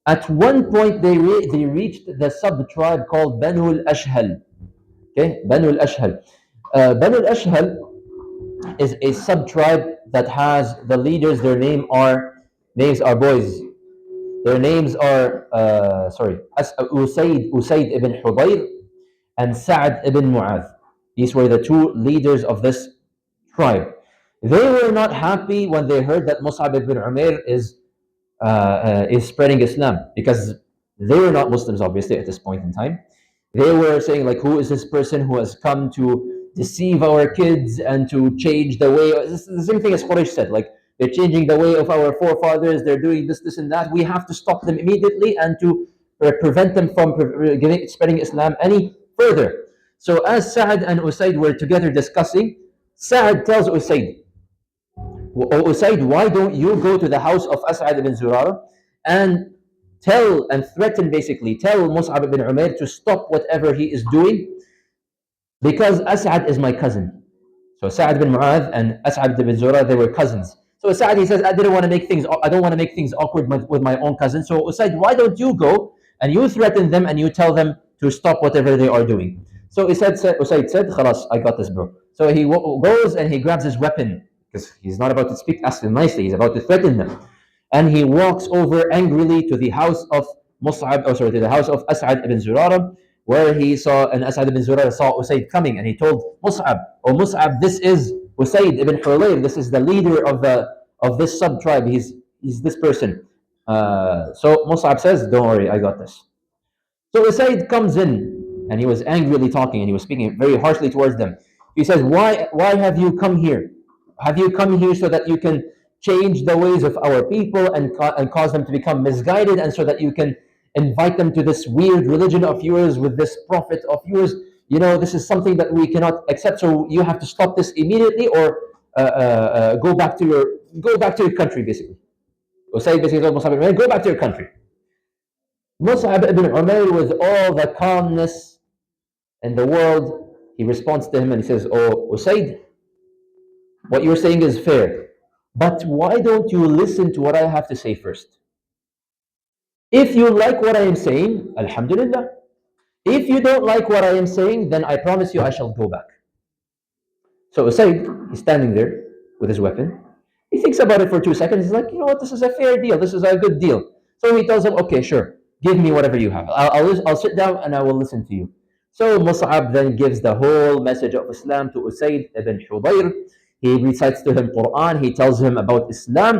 At one point, they reached the sub-tribe called Banu al-Ashhal. Okay, Banu al-Ashhal. Banu al-Ashhal is a sub-tribe that has the leaders. Their names are boys. Their names are Usayd ibn Hudayr and Sa'ad ibn Mu'adh. These were the 2 leaders of this tribe. They were not happy when they heard that Mus'ab ibn Umair is spreading Islam, because they were not Muslims, obviously, at this point in time. They were saying, like, who is this person who has come to deceive our kids and to change the way? This is the same thing as Quraysh said, like, they're changing the way of our forefathers, they're doing this, and that. We have to stop them immediately and to prevent them from spreading Islam any further. So as Sa'ad and Usayd were together discussing, Sa'ad tells Usayd, "O Usayd, why don't you go to the house of As'ad ibn Zurara and tell and threaten, basically, tell Mus'ab ibn Umair to stop whatever he is doing because As'ad is my cousin. So Sa'ad bin Mu'adh and As'ad bin Zura, they were cousins. So Sa'ad, he says, I don't want to make things awkward with my own cousin. So Usaid, why don't you go and you threaten them and you tell them to stop whatever they are doing? So Usaid said, Khalas, I got this, bro. So he goes and he grabs his weapon because he's not about to ask them nicely. He's about to threaten them. And he walks over angrily to the house of to the house of As'ad ibn Zurara, where he saw, and As'ad ibn Zurara saw Usaid coming, and he told Mus'ab, "Oh Mus'ab, this is Usaid ibn Hulayr. This is the leader of this sub tribe. He's this person." So Mus'ab says, "Don't worry, I got this." So Usaid comes in, and he was angrily talking, and he was speaking very harshly towards them. He says, "Why have you come here? Have you come here so that you can change the ways of our people and cause them to become misguided, and so that you can invite them to this weird religion of yours with this prophet of yours? This is something that we cannot accept. So you have to stop this immediately, or go back to your country." Basically, Usaid basically told Mus'ab ibn Umair, "Go back to your country." Mus'ab ibn Umair, with all the calmness in the world, he responds to him and he says, "Oh Usaid, what you're saying is fair, but why don't you listen to what I have to say first? If you like what I am saying, Alhamdulillah. If you don't like what I am saying, then I promise you I shall go back." So Usaid, he's standing there with his weapon. He thinks about it for 2 seconds. He's like, "You know what? This is a fair deal. This is a good deal." So he tells him, "Okay, sure. Give me whatever you have. I'll sit down and I will listen to you." So Mus'ab then gives the whole message of Islam to Usaid ibn Hudayr. He recites to him Quran. He tells him about Islam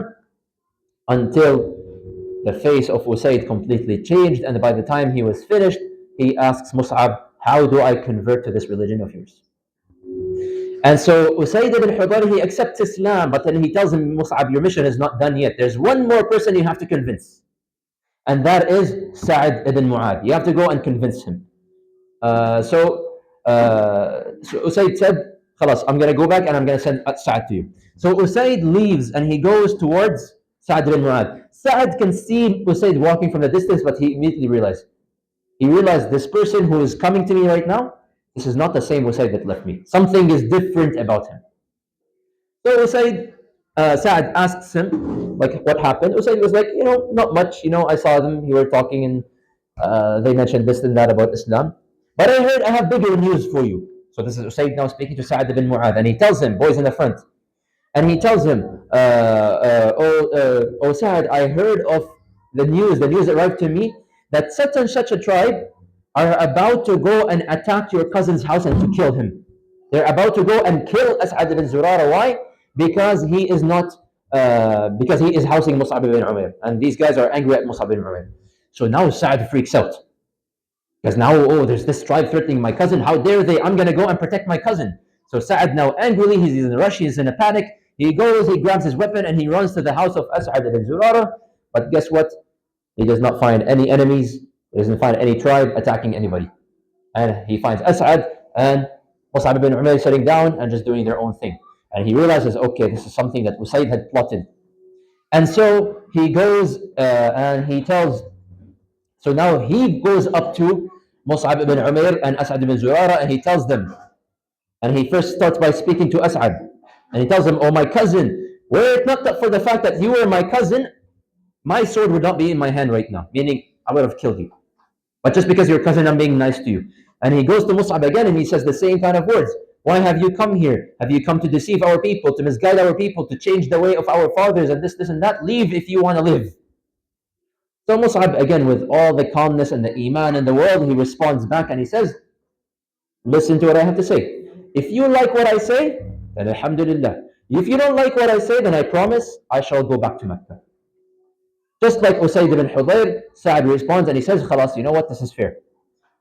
until the face of Usaid completely changed. And by the time he was finished, he asks Mus'ab, "How do I convert to this religion of yours?" And so Usaid ibn Hudayr, he accepts Islam, but then he tells him, "Mus'ab, your mission is not done yet. There's one more person you have to convince. And that is Sa'ad ibn Mu'adh. You have to go and convince him." So Usaid said, "Khalas, I'm going to go back and I'm going to send Sa'ad to you." So Usaid leaves and he goes towards Sa'ad ibn Mu'adh. Sa'ad can see Usaid walking from the distance, but he immediately realized this person who is coming to me right now, this is not the same Usaid that left me. Something is different about him. So Sa'ad asks him, like, what happened? Usaid was like, not much. I saw them, you were talking, and they mentioned this and that about Islam. But I heard I have bigger news for you. So this is Usaid now speaking to Sa'ad ibn Mu'adh, and he tells him, boys in the front, and he tells him, "Oh Sa'ad, I heard of the news arrived to me that such and such a tribe are about to go and attack your cousin's house and to kill him. They're about to go and kill As'ad ibn Zurara. Why? Because he is not, because he is housing Mus'ab ibn Umair. And these guys are angry at Mus'ab ibn Umair." So now Sa'ad freaks out. Because now, oh, there's this tribe threatening my cousin. How dare they? I'm going to go and protect my cousin. So Sa'ad now angrily, he's in a rush, he's in a panic. He goes, he grabs his weapon, and he runs to the house of As'ad ibn Zurara. But guess what? He does not find any enemies. He doesn't find any tribe attacking anybody. And he finds As'ad and Mus'ab ibn Umair sitting down and just doing their own thing. And he realizes, okay, this is something that Usaid had plotted. And so he goes and he tells, so now he goes up to Mus'ab ibn Umair and As'ad ibn Zurara, and he tells them, and he first starts by speaking to As'ad, and he tells him, "Oh my cousin, were it not for the fact that you were my cousin, my sword would not be in my hand right now," meaning I would have killed you. But just because you're a cousin, I'm being nice to you. And he goes to Mus'ab again and he says the same kind of words. "Why have you come here? Have you come to deceive our people, to misguide our people, to change the way of our fathers, and this and that? Leave if you want to live." So Mus'ab, again, with all the calmness and the iman in the world, he responds back and he says, "Listen to what I have to say. If you like what I say, then alhamdulillah. If you don't like what I say, then I promise I shall go back to Mecca." Just like Usaid ibn Hudayr, Sa'ad responds and he says, "Khalas, you know what? This is fair."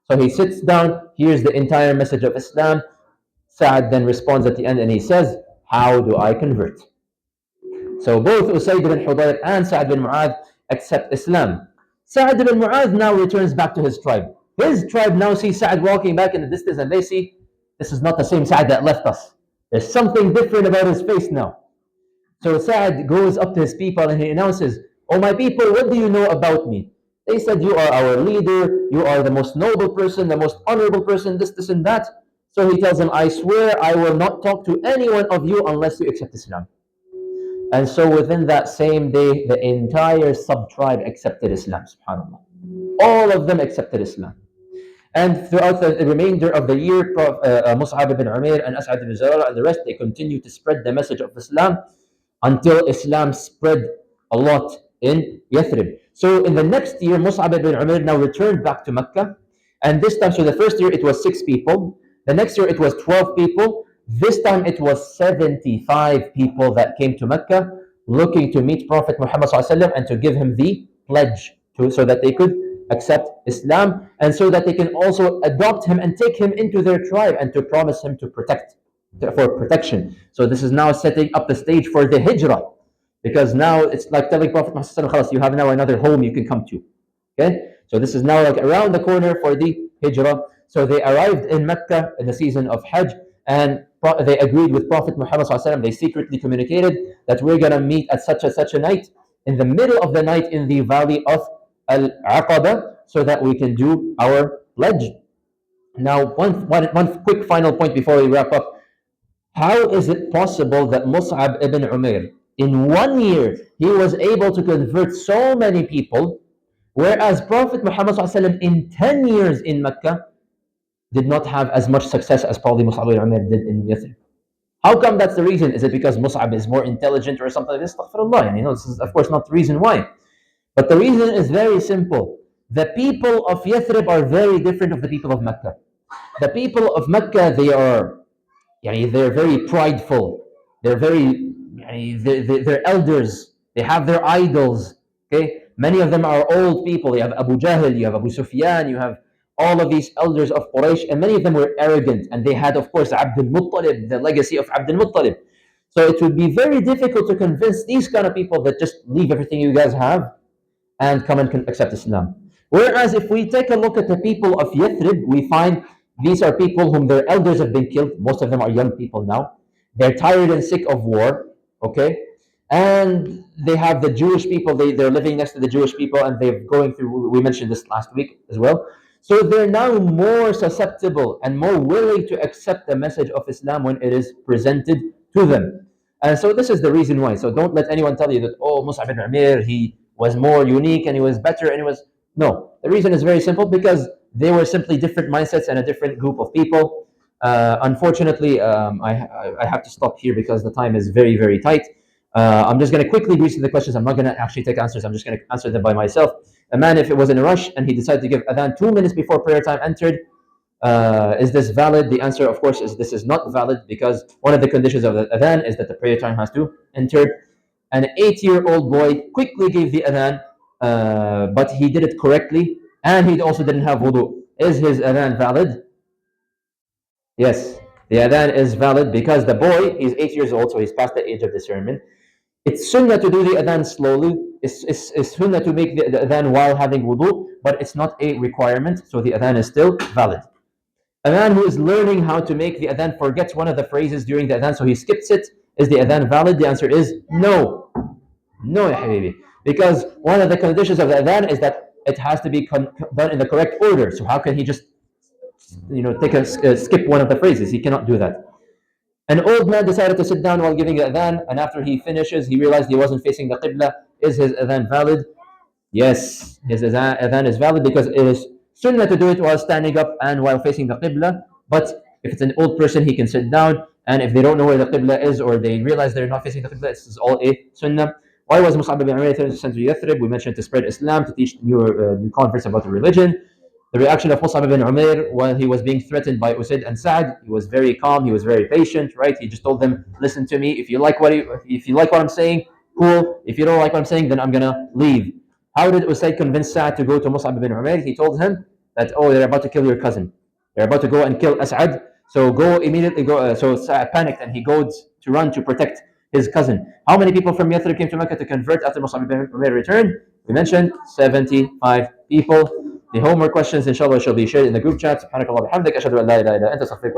So he sits down, hears the entire message of Islam. Sa'ad then responds at the end and he says, "How do I convert?" So both Usaid ibn Hudayr and Sa'ad bin Mu'adh accept Islam. Sa'ad ibn Mu'adh now returns back to his tribe. His tribe now sees Sa'ad walking back in the distance and they see, this is not the same Sa'ad that left us. There's something different about his face now. So Sa'ad goes up to his people and he announces, "Oh my people, what do you know about me? They said, "You are our leader, you are the most noble person, the most honorable person, this, and that." So he tells them, "I swear I will not talk to any one of you unless you accept Islam." And so within that same day, the entire sub-tribe accepted Islam, subhanAllah. All of them accepted Islam. And throughout the remainder of the year, Mus'ab ibn Umair and As'ad ibn Zurara and the rest, they continued to spread the message of Islam until Islam spread a lot in Yathrib. So in the next year, Mus'ab ibn Umair now returned back to Mecca. And this time, so the first year it was 6 people. The next year it was 12 people. This time it was 75 people that came to Mecca looking to meet Prophet Muhammad ﷺ and to give him the pledge so that they could accept Islam and so that they can also adopt him and take him into their tribe and to promise him to for protection. So this is now setting up the stage for the hijrah, because now it's like telling Prophet Muhammad, you have now another home you can come to. Okay, so this is now like around the corner for the hijrah. So they arrived in Mecca in the season of Hajj, and they agreed with Prophet Muhammad. They secretly communicated that we're gonna meet at such a night, in the middle of the night in the valley of Al-Aqaba, so that we can do our pledge. Now, one quick final point before we wrap up. How is it possible that Mus'ab ibn Umair, in 1 year, he was able to convert so many people, whereas Prophet Muhammad in 10 years in Mecca did not have as much success as probably Mus'ab ibn Umair did in Yathrib? How come that's the reason? Is it because Mus'ab is more intelligent or something like this? Astaghfirullah. This is of course not the reason why. But the reason is very simple. The people of Yathrib are very different of the people of Mecca. The people of Mecca, they're very prideful. They're very, they're elders. They have their idols. Okay, many of them are old people. You have Abu Jahl, you have Abu Sufyan, you have all of these elders of Quraysh, and many of them were arrogant. And they had, of course, Abdul Muttalib, the legacy of Abdul Muttalib. So it would be very difficult to convince these kind of people that just leave everything you guys have and come and accept Islam. Whereas if we take a look at the people of Yathrib, we find these are people whom their elders have been killed. Most of them are young people now. They're tired and sick of war, okay? And they have the Jewish people, they're living next to the Jewish people, and they're going through, we mentioned this last week as well. So they're now more susceptible and more willing to accept the message of Islam when it is presented to them. And so this is the reason why. So don't let anyone tell you that, oh, Mus'ab ibn Umair, he was more unique and he was better and he was... No, the reason is very simple, because they were simply different mindsets and a different group of people. Unfortunately, I have to stop here because the time is very, very tight. I'm just going to quickly read the questions. I'm not going to actually take answers. I'm just going to answer them by myself. A man, if it was in a rush and he decided to give Adhan 2 minutes before prayer time entered, is this valid? The answer, of course, is this is not valid, because one of the conditions of the Adhan is that the prayer time has to enter. An 8-year-old boy quickly gave the Adhan, but he did it correctly, and he also didn't have wudu. Is his Adhan valid? Yes, the Adhan is valid, because the boy is 8 years old, so he's past the age of discernment. It's sunnah to do the Adhan slowly. It's sunnah to make the Adhan while having wudu, but it's not a requirement, so the Adhan is still valid. A man who is learning how to make the Adhan forgets one of the phrases during the Adhan, so he skips it. Is the Adhan valid? The answer is no. No, ya habibi. Because one of the conditions of the Adhan is that it has to be done in the correct order. So how can he just, skip one of the phrases? He cannot do that. An old man decided to sit down while giving the Adhan, and after he finishes, he realized he wasn't facing the Qibla. Is his Adhan valid? Yes, his Adhan is valid, because it is sunnah to do it while standing up and while facing the Qibla. But if it's an old person, he can sit down, and if they don't know where the Qibla is, or they realize they're not facing the Qibla, this is all a sunnah. Why was Mus'ab ibn Umair sent to Yathrib? We mentioned to spread Islam, to teach new converts about the religion. The reaction of Mus'ab ibn Umair while he was being threatened by Usayd and Sa'd, he was very calm, he was very patient, right? He just told them, listen to me, if you like what I'm saying, cool. If you don't like what I'm saying, then I'm gonna leave. How did Usayd convince Sa'd to go to Mus'ab ibn Umair? He told him that, oh, they're about to kill your cousin. They're about to go and kill As'ad. So go immediately go. So Sa'd panicked and he goes to run to protect his cousin. How many people from Yathrib came to Mecca to convert after Mus'ab ibn Umair returned? We mentioned 75 people. The homework questions, inshallah, shall be shared in the group chat. Subhanakallah bihamdik, ashhadu an la ilaha illa anta, astaghfiruka